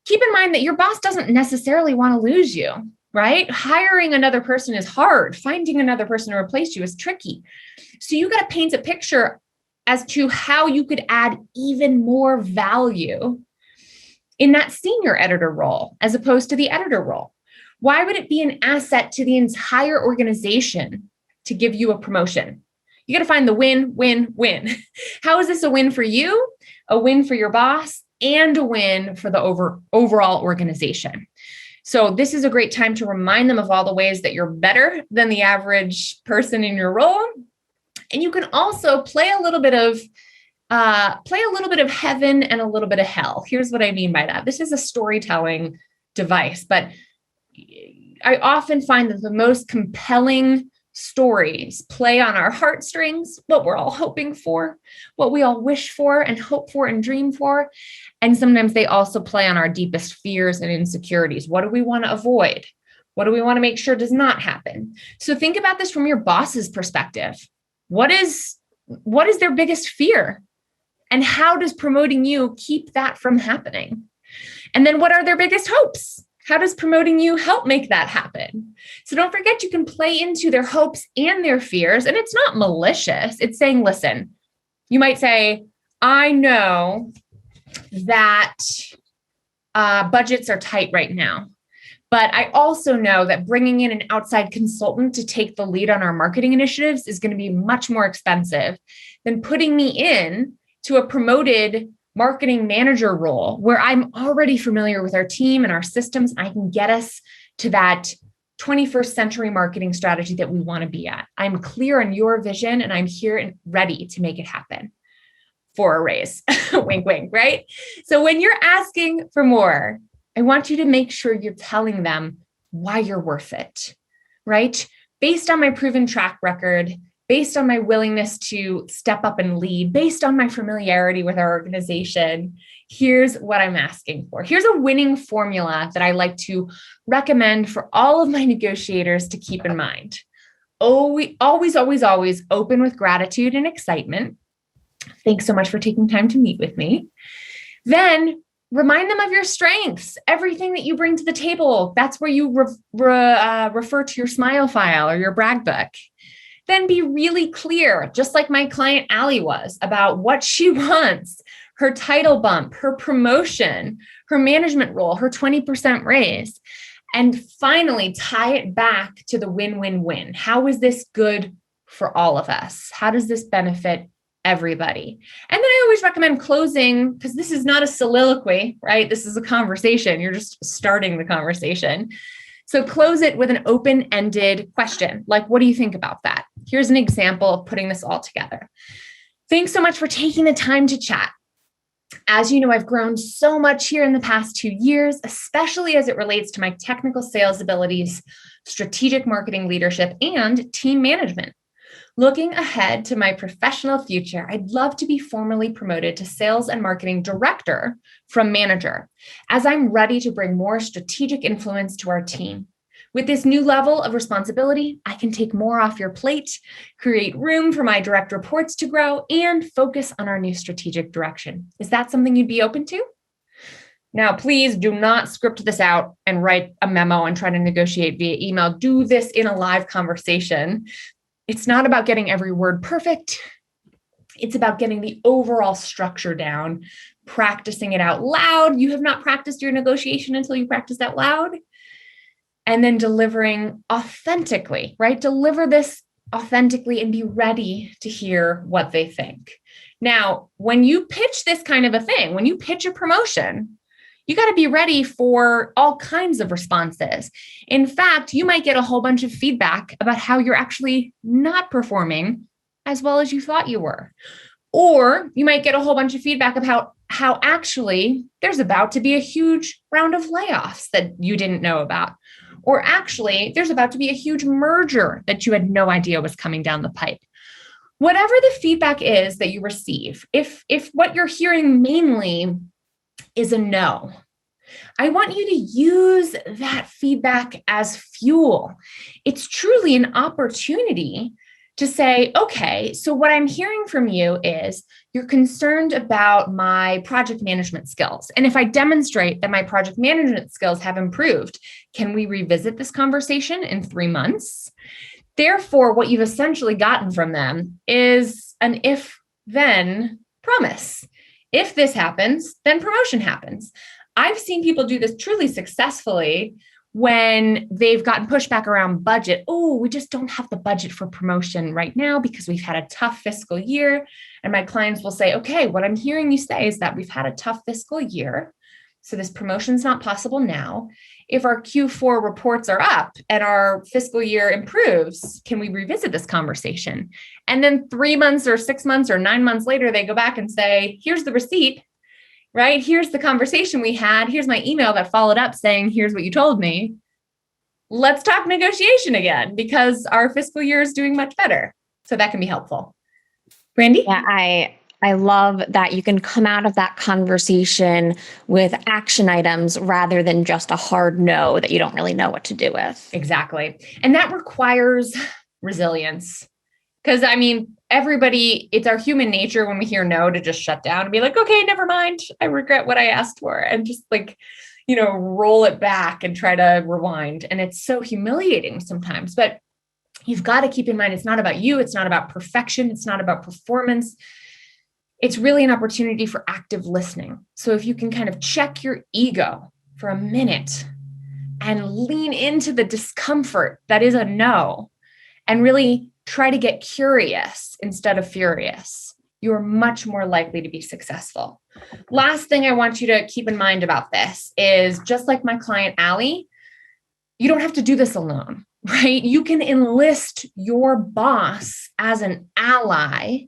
keep in mind that your boss doesn't necessarily want to lose you, right? Hiring another person is hard. Finding another person to replace you is tricky. So you got to paint a picture as to how you could add even more value in that senior editor role as opposed to the editor role. Why would it be an asset to the entire organization to give you a promotion? You got to find the win, win, win. How is this a win for you, a win for your boss, and a win for the overall organization? So this is a great time to remind them of all the ways that you're better than the average person in your role. And you can also play a little bit of heaven and a little bit of hell. Here's what I mean by that. This is a storytelling device, but I often find that the most compelling stories play on our heartstrings, what we're all hoping for, what we all wish for and hope for and dream for. And sometimes they also play on our deepest fears and insecurities. What do we want to avoid? What do we want to make sure does not happen? So think about this from your boss's perspective. What is their biggest fear? And how does promoting you keep that from happening? And then what are their biggest hopes? How does promoting you help make that happen? So don't forget, you can play into their hopes and their fears. And it's not malicious. It's saying, listen, you might say, I know that budgets are tight right now, but I also know that bringing in an outside consultant to take the lead on our marketing initiatives is going to be much more expensive than putting me in to a promoted marketing manager role where I'm already familiar with our team and our systems. I can get us to that 21st century marketing strategy that we want to be at. I'm clear on your vision and I'm here and ready to make it happen for a raise. Wink, wink, right? So when you're asking for more, I want you to make sure you're telling them why you're worth it, right? Based on my proven track record, based on my willingness to step up and lead, based on my familiarity with our organization, here's what I'm asking for. Here's a winning formula that I like to recommend for all of my negotiators to keep in mind. Always, always, always open with gratitude and excitement. Thanks so much for taking time to meet with me. Then remind them of your strengths, everything that you bring to the table. That's where you refer to your smile file or your brag book. Then be really clear, just like my client Allie was, about what she wants, her title bump, her promotion, her management role, her 20% raise. And finally, tie it back to the win-win-win. How is this good for all of us? How does this benefit everybody? And then I always recommend closing, because this is not a soliloquy, right? This is a conversation. You're just starting the conversation. So close it with an open-ended question, like, what do you think about that? Here's an example of putting this all together. Thanks so much for taking the time to chat. As you know, I've grown so much here in the past 2 years, especially as it relates to my technical sales abilities, strategic marketing leadership, and team management. Looking ahead to my professional future, I'd love to be formally promoted to sales and marketing director from manager, as I'm ready to bring more strategic influence to our team. With this new level of responsibility, I can take more off your plate, create room for my direct reports to grow, and focus on our new strategic direction. Is that something you'd be open to? Now, please do not script this out and write a memo and try to negotiate via email. Do this in a live conversation. It's not about getting every word perfect. It's about getting the overall structure down, practicing it out loud. You have not practiced your negotiation until you practice out loud. And then delivering authentically, right? Deliver this authentically and be ready to hear what they think. Now, when you pitch this kind of a thing, when you pitch a promotion, you got to be ready for all kinds of responses. In fact, you might get a whole bunch of feedback about how you're actually not performing as well as you thought you were. Or you might get a whole bunch of feedback about how actually there's about to be a huge round of layoffs that you didn't know about. Or actually, there's about to be a huge merger that you had no idea was coming down the pipe. Whatever the feedback is that you receive, if what you're hearing mainly is a no, I want you to use that feedback as fuel. It's truly an opportunity to say, okay, so what I'm hearing from you is you're concerned about my project management skills. And if I demonstrate that my project management skills have improved, can we revisit this conversation in 3 months? Therefore, what you've essentially gotten from them is an if-then promise. If this happens, then promotion happens. I've seen people do this truly successfully when they've gotten pushback around budget. Oh, we just don't have the budget for promotion right now because we've had a tough fiscal year. And my clients will say, okay, what I'm hearing you say is that we've had a tough fiscal year, so this promotion's not possible now. If our Q4 reports are up and our fiscal year improves, can we revisit this conversation? And then 3 months or 6 months or 9 months later, they go back and say, here's the receipt, right? Here's the conversation we had. Here's my email that followed up saying, here's what you told me. Let's talk negotiation again because our fiscal year is doing much better. So that can be helpful. Brandy? Yeah, I love that you can come out of that conversation with action items rather than just a hard no that you don't really know what to do with. Exactly. And that requires resilience. Because I mean, everybody, it's our human nature when we hear no to just shut down and be like, okay, never mind. I regret what I asked for. And just like, roll it back and try to rewind. And it's so humiliating sometimes, but you've got to keep in mind, it's not about you. It's not about perfection. It's not about performance. It's really an opportunity for active listening. So if you can kind of check your ego for a minute and lean into the discomfort that is a no and really try to get curious instead of furious, you're much more likely to be successful. Last thing I want you to keep in mind about this is just like my client, Allie, you don't have to do this alone, right? You can enlist your boss as an ally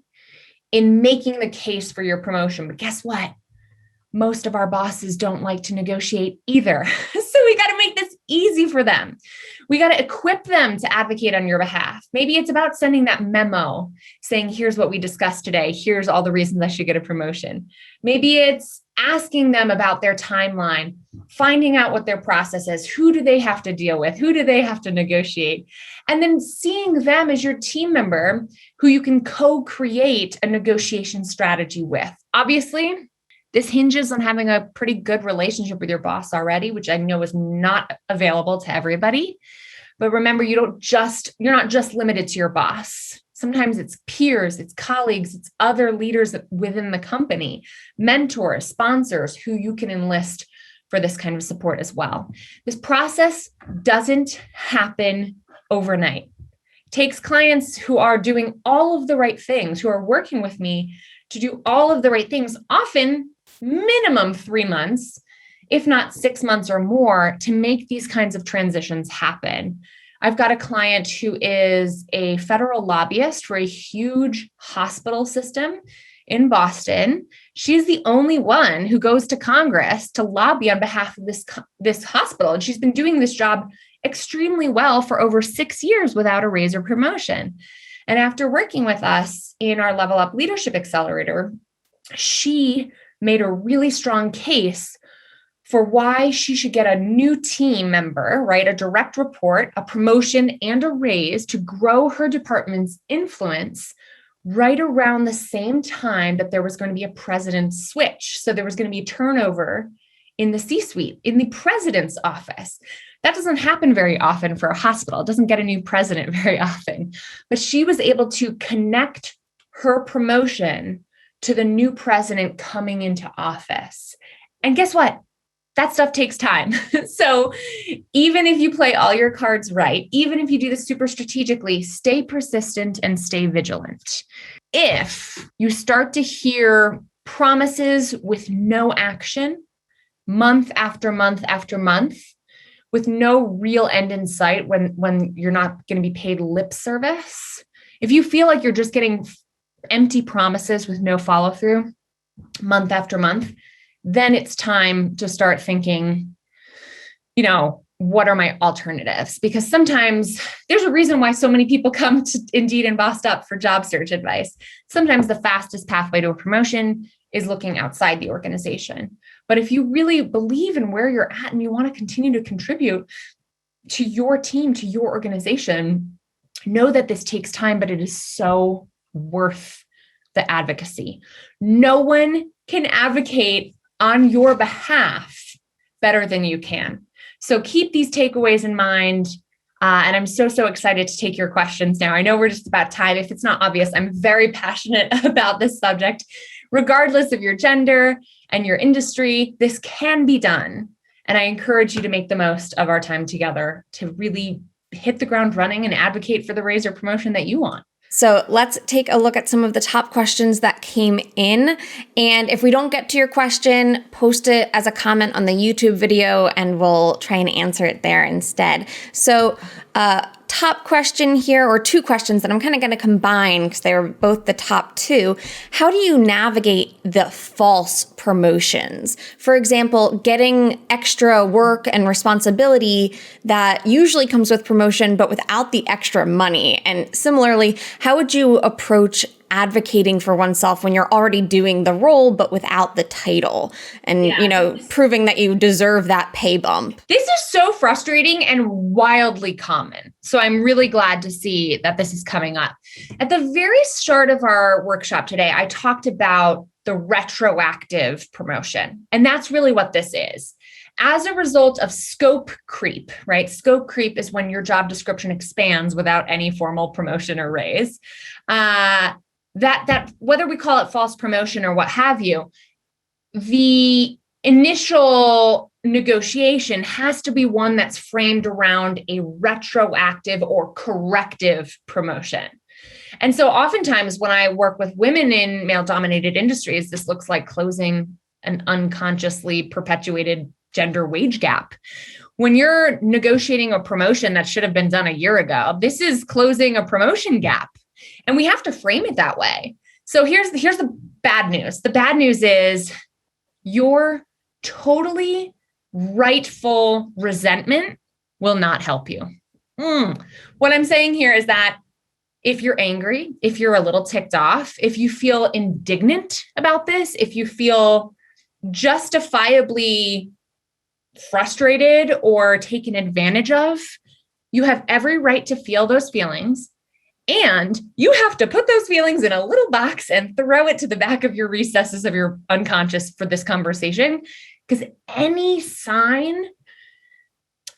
in making the case for your promotion. But guess what? Most of our bosses don't like to negotiate either. So we got to make this easy for them. We got to equip them to advocate on your behalf. Maybe it's about sending that memo saying, here's what we discussed today. Here's all the reasons I should get a promotion. Maybe it's asking them about their timeline, finding out what their process is. Who do they have to deal with? Who do they have to negotiate? And then seeing them as your team member who you can co-create a negotiation strategy with. Obviously, this hinges on having a pretty good relationship with your boss already, which I know is not available to everybody. But remember, you're not just limited to your boss. Sometimes it's peers, it's colleagues, it's other leaders within the company, mentors, sponsors who you can enlist for this kind of support as well. This process doesn't happen overnight. It takes clients who are doing all of the right things, who are working with me to do all of the right things, often minimum 3 months, if not 6 months or more, to make these kinds of transitions happen. I've got a client who is a federal lobbyist for a huge hospital system in Boston. She's the only one who goes to Congress to lobby on behalf of this hospital. And she's been doing this job extremely well for over 6 years without a raise or promotion. And after working with us in our Level Up Leadership Accelerator, she made a really strong case for why she should get a new team member, right? A direct report, a promotion, and a raise to grow her department's influence right around the same time that there was going to be a president's switch. So there was going to be turnover in the C-suite, in the president's office. That doesn't happen very often for a hospital. It doesn't get a new president very often. But she was able to connect her promotion to the new president coming into office. And guess what? That stuff takes time. So even if you play all your cards right, even if you do this super strategically, stay persistent and stay vigilant. If you start to hear promises with no action, month after month after month, with no real end in sight when you're not going to be paid lip service, if you feel like you're just getting empty promises with no follow through month after month, then it's time to start thinking, what are my alternatives? Because sometimes there's a reason why so many people come to Indeed and Bossed Up for job search advice. Sometimes the fastest pathway to a promotion is looking outside the organization. But if you really believe in where you're at and you want to continue to contribute to your team, to your organization, know that this takes time, but it is so worth the advocacy. No one can advocate on your behalf better than you can. So keep these takeaways in mind. And I'm so excited to take your questions now. I know we're just about time. If it's not obvious, I'm very passionate about this subject. Regardless of your gender and your industry, this can be done. And I encourage you to make the most of our time together to really hit the ground running and advocate for the raise or promotion that you want. So let's take a look at some of the top questions that came in. And if we don't get to your question, post it as a comment on the YouTube video and we'll try and answer it there instead. So top question here, or two questions that I'm kind of going to combine because they were both the top two. How do you navigate the false promotions? For example, getting extra work and responsibility that usually comes with promotion, but without the extra money. And similarly, how would you approach advocating for oneself when you're already doing the role, but without the title and, proving that you deserve that pay bump? This is so frustrating and wildly common. So I'm really glad to see that this is coming up. At the very start of our workshop today, I talked about the retroactive promotion. And that's really what this is. As a result of scope creep, right? Scope creep is when your job description expands without any formal promotion or raise. That whether we call it false promotion or what have you, the initial negotiation has to be one that's framed around a retroactive or corrective promotion. And so oftentimes when I work with women in male-dominated industries, this looks like closing an unconsciously perpetuated gender wage gap. When you're negotiating a promotion that should have been done a year ago, this is closing a promotion gap. And we have to frame it that way. So here's the bad news. The bad news is your totally rightful resentment will not help you. What I'm saying here is that if you're angry, if you're a little ticked off, if you feel indignant about this, if you feel justifiably frustrated or taken advantage of, you have every right to feel those feelings. And you have to put those feelings in a little box and throw it to the back of your recesses of your unconscious for this conversation, because any sign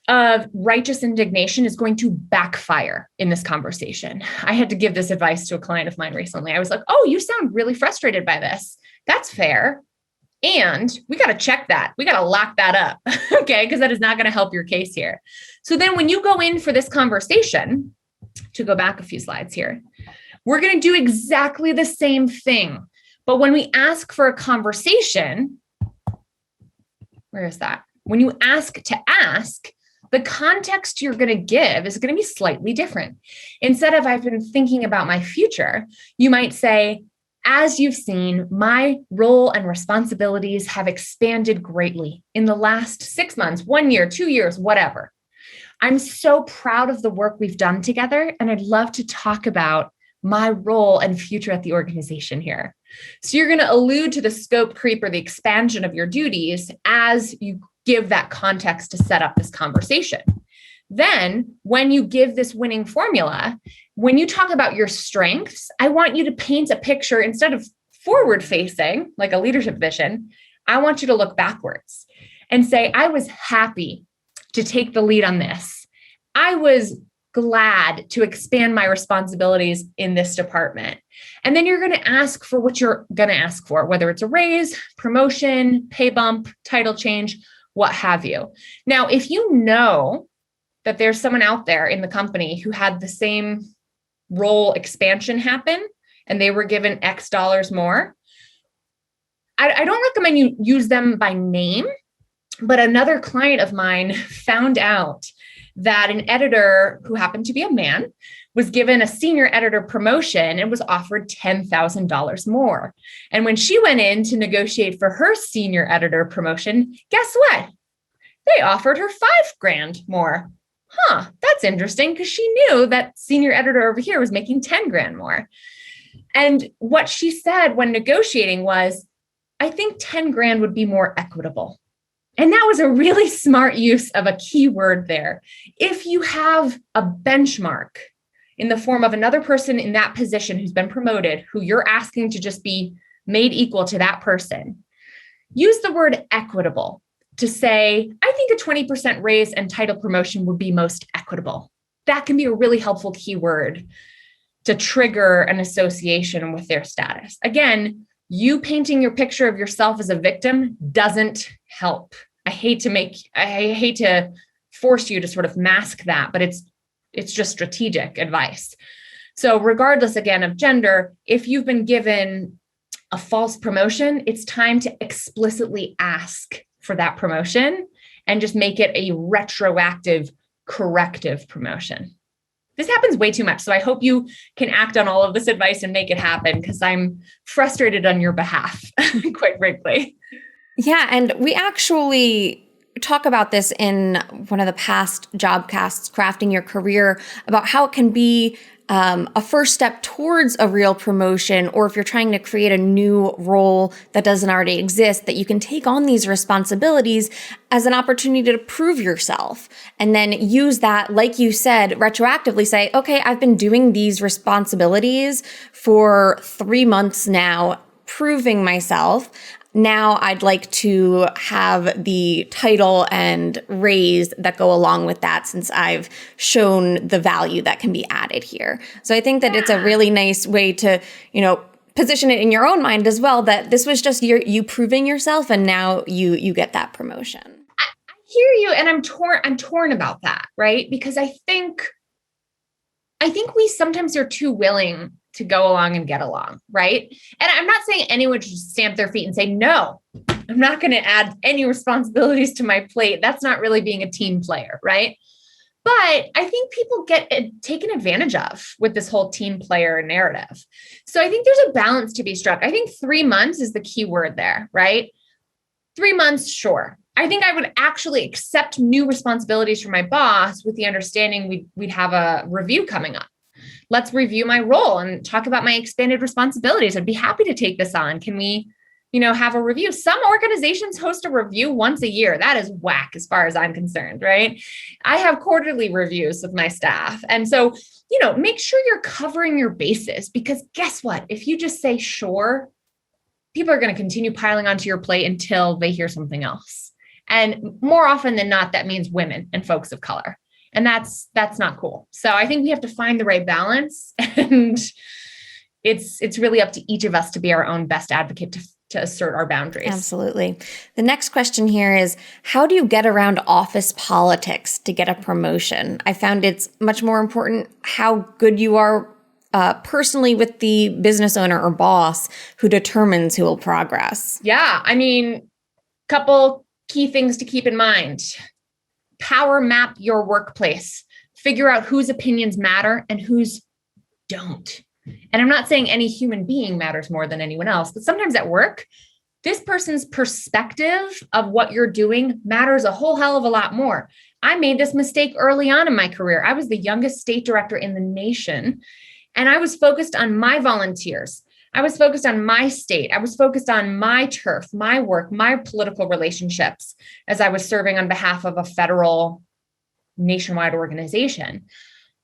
of righteous indignation is going to backfire in this conversation. I had to give this advice to a client of mine recently. I was like, oh, you sound really frustrated by this. That's fair. And we got to check that. We got to lock that up. Okay. Because that is not going to help your case here. So then when you go in for this conversation, to go back a few slides here, we're going to do exactly the same thing. But when we ask for a conversation, where is that? When you ask to ask, the context you're going to give is going to be slightly different. Instead of I've been thinking about my future, you might say, as you've seen, my role and responsibilities have expanded greatly in the last 6 months, 1 year, 2 years, whatever. I'm so proud of the work we've done together, and I'd love to talk about my role and future at the organization here. So you're going to allude to the scope creep or the expansion of your duties as you give that context to set up this conversation. Then when you give this winning formula, when you talk about your strengths, I want you to paint a picture instead of forward facing, like a leadership vision. I want you to look backwards and say, I was happy to take the lead on this. I was glad to expand my responsibilities in this department. And then you're going to ask for what you're going to ask for, whether it's a raise, promotion, pay bump, title change, what have you. Now, if you know that there's someone out there in the company who had the same role expansion happen and they were given X dollars more, I don't recommend you use them by name, but another client of mine found out that an editor who happened to be a man was given a senior editor promotion and was offered $10,000 more. And when she went in to negotiate for her senior editor promotion, guess what? They offered her $5,000 more. That's interesting, because she knew that senior editor over here was making $10,000 more. And what she said when negotiating was, I think $10,000 would be more equitable. And that was a really smart use of a key word there. If you have a benchmark in the form of another person in that position who's been promoted, who you're asking to just be made equal to that person, use the word equitable to say, I think a 20% raise and title promotion would be most equitable. That can be a really helpful keyword to trigger an association with their status. Again, you painting your picture of yourself as a victim doesn't help. I hate to force you to sort of mask that, but it's just strategic advice. So regardless, again, of gender, if you've been given a false promotion, it's time to explicitly ask for that promotion and just make it a retroactive, corrective promotion. This happens way too much. So I hope you can act on all of this advice and make it happen, because I'm frustrated on your behalf, quite frankly. Yeah. And we actually talk about this in one of the past Jobcasts, Crafting Your Career, about how it can be a first step towards a real promotion, or if you're trying to create a new role that doesn't already exist, that you can take on these responsibilities as an opportunity to prove yourself. And then use that, like you said, retroactively say, okay, I've been doing these responsibilities for 3 months now, proving myself. Now I'd like to have the title and raise that go along with that, since I've shown the value that can be added here. So I think that it's a really nice way to, position it in your own mind as well, that this was just you proving yourself, and now you get that promotion. I hear you, and I'm torn about that, right? Because I think we sometimes are too willing to go along and get along, right? And I'm not saying anyone should stamp their feet and say, no, I'm not going to add any responsibilities to my plate. That's not really being a team player, right? But I think people get taken advantage of with this whole team player narrative. So I think there's a balance to be struck. I think 3 months is the key word there, right? 3 months, sure. I think I would actually accept new responsibilities from my boss with the understanding we'd have a review coming up. Let's review my role and talk about my expanded responsibilities. I'd be happy to take this on. Can we, have a review? Some organizations host a review once a year. That is whack as far as I'm concerned, right? I have quarterly reviews with my staff. And so, make sure you're covering your bases, because guess what? If you just say, sure, people are going to continue piling onto your plate until they hear something else. And more often than not, that means women and folks of color. And that's not cool. So I think we have to find the right balance, and it's really up to each of us to be our own best advocate to assert our boundaries. Absolutely. The next question here is, how do you get around office politics to get a promotion? I found it's much more important how good you are personally with the business owner or boss who determines who will progress. Yeah. I mean, couple key things to keep in mind. Power map your workplace. Figure out whose opinions matter and whose don't. And I'm not saying any human being matters more than anyone else, but sometimes at work, this person's perspective of what you're doing matters a whole hell of a lot more. I made this mistake early on in my career. I was the youngest state director in the nation, and I was focused on my volunteers. I was focused on my state. I was focused on my turf, my work, my political relationships as I was serving on behalf of a federal nationwide organization.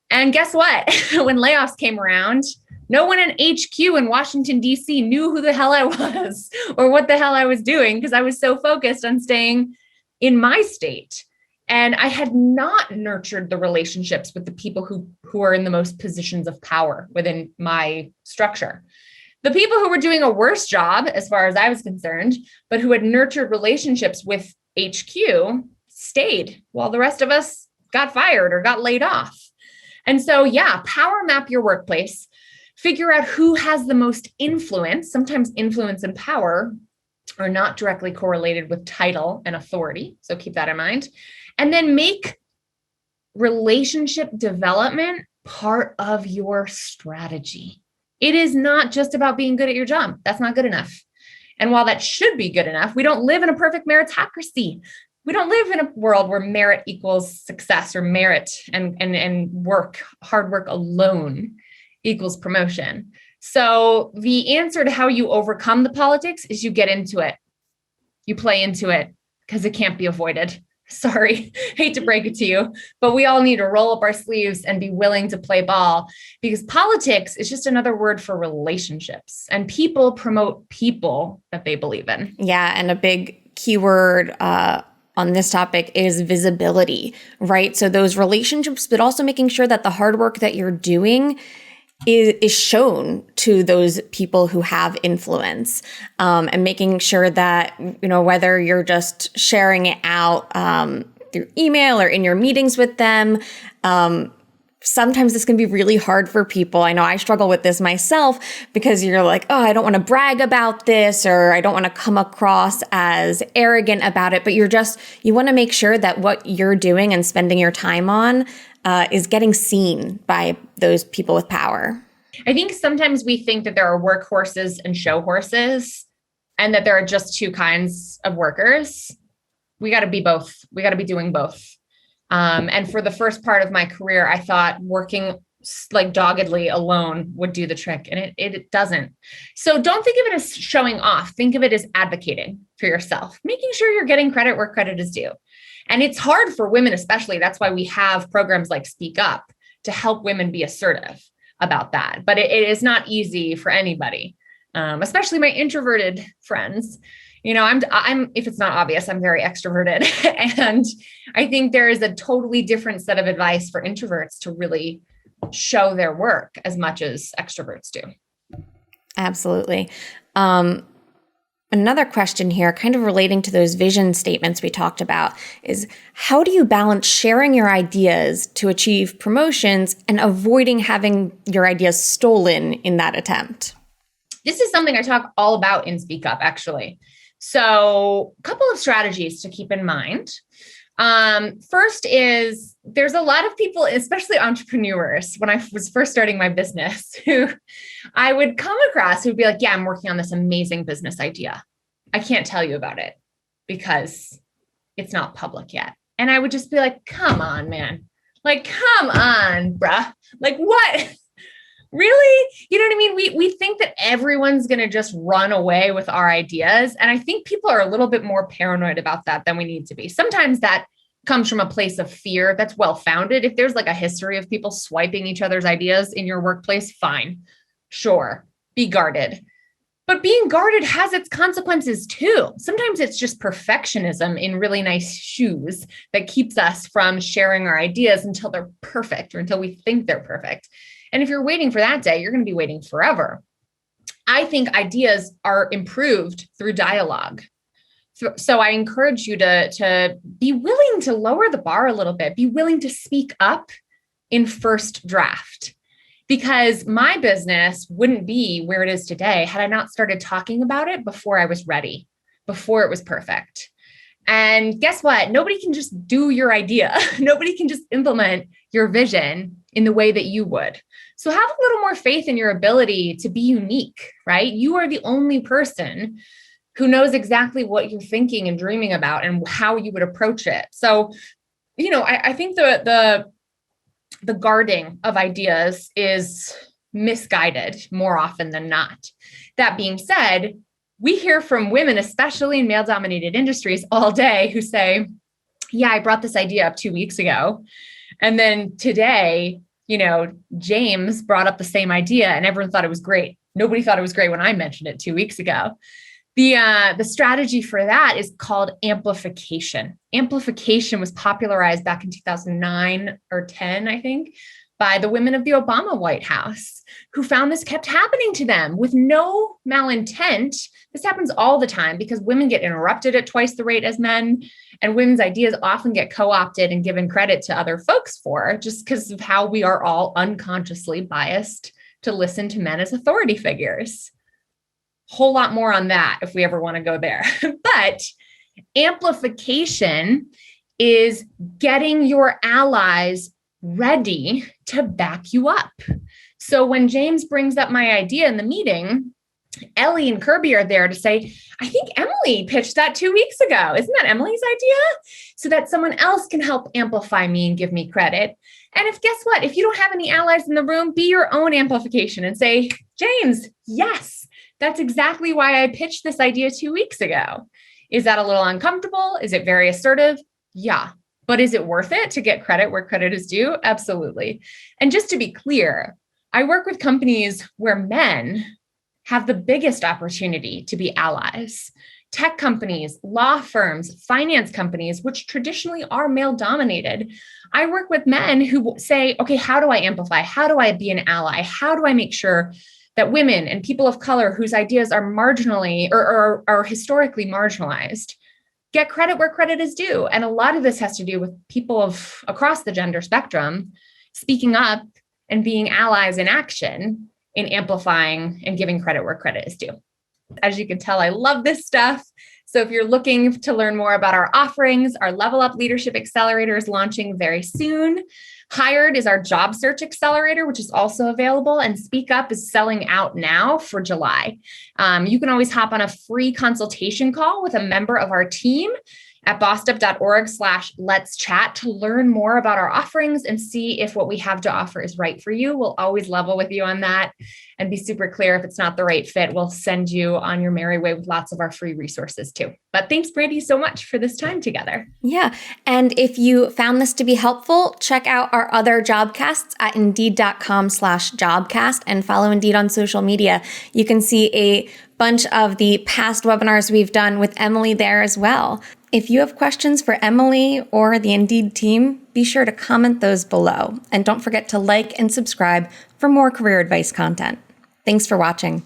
And guess what? When layoffs came around, no one in HQ in Washington, D.C. knew who the hell I was or what the hell I was doing because I was so focused on staying in my state. And I had not nurtured the relationships with the people who are in the most positions of power within my structure. The people who were doing a worse job, as far as I was concerned, but who had nurtured relationships with HQ stayed while the rest of us got fired or got laid off. And so, power map your workplace. Figure out who has the most influence. Sometimes influence and power are not directly correlated with title and authority. So keep that in mind. And then make relationship development part of your strategy. It is not just about being good at your job. That's not good enough. And while that should be good enough, we don't live in a perfect meritocracy. We don't live in a world where merit equals success or merit and work, hard work alone equals promotion. So the answer to how you overcome the politics is you get into it. You play into it because it can't be avoided. Sorry, hate to break it to you, but we all need to roll up our sleeves and be willing to play ball because politics is just another word for relationships, and people promote people that they believe in. Yeah, and a big keyword on this topic is visibility, right? So those relationships, but also making sure that the hard work that you're doing is shown to those people who have influence, and making sure that, whether you're just sharing it out through email or in your meetings with them, sometimes this can be really hard for people. I know I struggle with this myself because you're like, oh, I don't want to brag about this, or I don't want to come across as arrogant about it. But you want to make sure that what you're doing and spending your time on is getting seen by those people with power. I think sometimes we think that there are workhorses and show horses and that there are just two kinds of workers. We got to be both. We got to be doing both. And for the first part of my career, I thought working like doggedly alone would do the trick, and it doesn't. So don't think of it as showing off. Think of it as advocating for yourself, making sure you're getting credit where credit is due. And it's hard for women, especially. That's why we have programs like Speak Up to help women be assertive about that. But it is not easy for anybody, especially my introverted friends. I'm if it's not obvious, I'm very extroverted. And I think there is a totally different set of advice for introverts to really show their work as much as extroverts do. Absolutely. Another question here, kind of relating to those vision statements we talked about, is how do you balance sharing your ideas to achieve promotions and avoiding having your ideas stolen in that attempt? This is something I talk all about in Speak Up, actually. So a couple of strategies to keep in mind. First is there's a lot of people, especially entrepreneurs, when I was first starting my business, who I would come across who'd be like, yeah, I'm working on this amazing business idea. I can't tell you about it because it's not public yet. And I would just be like, come on, man. Like, come on, bruh. Like, what? Really? You know what I mean? We think that everyone's going to just run away with our ideas. And I think people are a little bit more paranoid about that than we need to be. Sometimes that comes from a place of fear that's well-founded. If there's like a history of people swiping each other's ideas in your workplace, fine. Sure. Be guarded. But being guarded has its consequences too. Sometimes it's just perfectionism in really nice shoes that keeps us from sharing our ideas until they're perfect or until we think they're perfect. And if you're waiting for that day, you're going to be waiting forever. I think ideas are improved through dialogue. So I encourage you to be willing to lower the bar a little bit, be willing to speak up in first draft, because my business wouldn't be where it is today had I not started talking about it before I was ready, before it was perfect. And guess what? Nobody can just do your idea. Nobody can just implement your vision in the way that you would. So have a little more faith in your ability to be unique, right? You are the only person who knows exactly what you're thinking and dreaming about and how you would approach it. So, I think the guarding of ideas is misguided more often than not. That being said, we hear from women, especially in male-dominated industries, all day who say, yeah, I brought this idea up 2 weeks ago. And then today, James brought up the same idea and everyone thought it was great. Nobody thought it was great when I mentioned it 2 weeks ago. The strategy for that is called amplification. Amplification was popularized back in 2009 or 10, I think, by the women of the Obama White House, who found this kept happening to them with no malintent. This happens all the time because women get interrupted at twice the rate as men, and women's ideas often get co-opted and given credit to other folks for just because of how we are all unconsciously biased to listen to men as authority figures. Whole lot more on that if we ever want to go there. But amplification is getting your allies ready to back you up. So when James brings up my idea in the meeting, Ellie and Kirby are there to say, I think Emilie pitched that 2 weeks ago. Isn't that Emily's idea? So that someone else can help amplify me and give me credit. And guess what? If you don't have any allies in the room, be your own amplification and say, James, yes, that's exactly why I pitched this idea 2 weeks ago. Is that a little uncomfortable? Is it very assertive? Yeah. But is it worth it to get credit where credit is due? Absolutely. And just to be clear, I work with companies where men have the biggest opportunity to be allies. Tech companies, law firms, finance companies, which traditionally are male dominated. I work with men who say, okay, how do I amplify? How do I be an ally? How do I make sure that women and people of color whose ideas are marginally or are historically marginalized get credit where credit is due? And a lot of this has to do with people across the gender spectrum speaking up and being allies in action in amplifying and giving credit where credit is due. As you can tell, I love this stuff. So if you're looking to learn more about our offerings, our Level Up Leadership Accelerator is launching very soon. Hired is our job search accelerator, which is also available. And Speak Up is selling out now for July. You can always hop on a free consultation call with a member of our team at bossedup.org/let's chat to learn more about our offerings and see if what we have to offer is right for you. We'll always level with you on that and be super clear. If it's not the right fit, we'll send you on your merry way with lots of our free resources too. But thanks, Brandy, so much for this time together. Yeah. And if you found this to be helpful, check out our other jobcasts at indeed.com/jobcast and follow Indeed on social media. You can see a bunch of the past webinars we've done with Emilie there as well. If you have questions for Emilie or the Indeed team, be sure to comment those below. And don't forget to like and subscribe for more career advice content. Thanks for watching.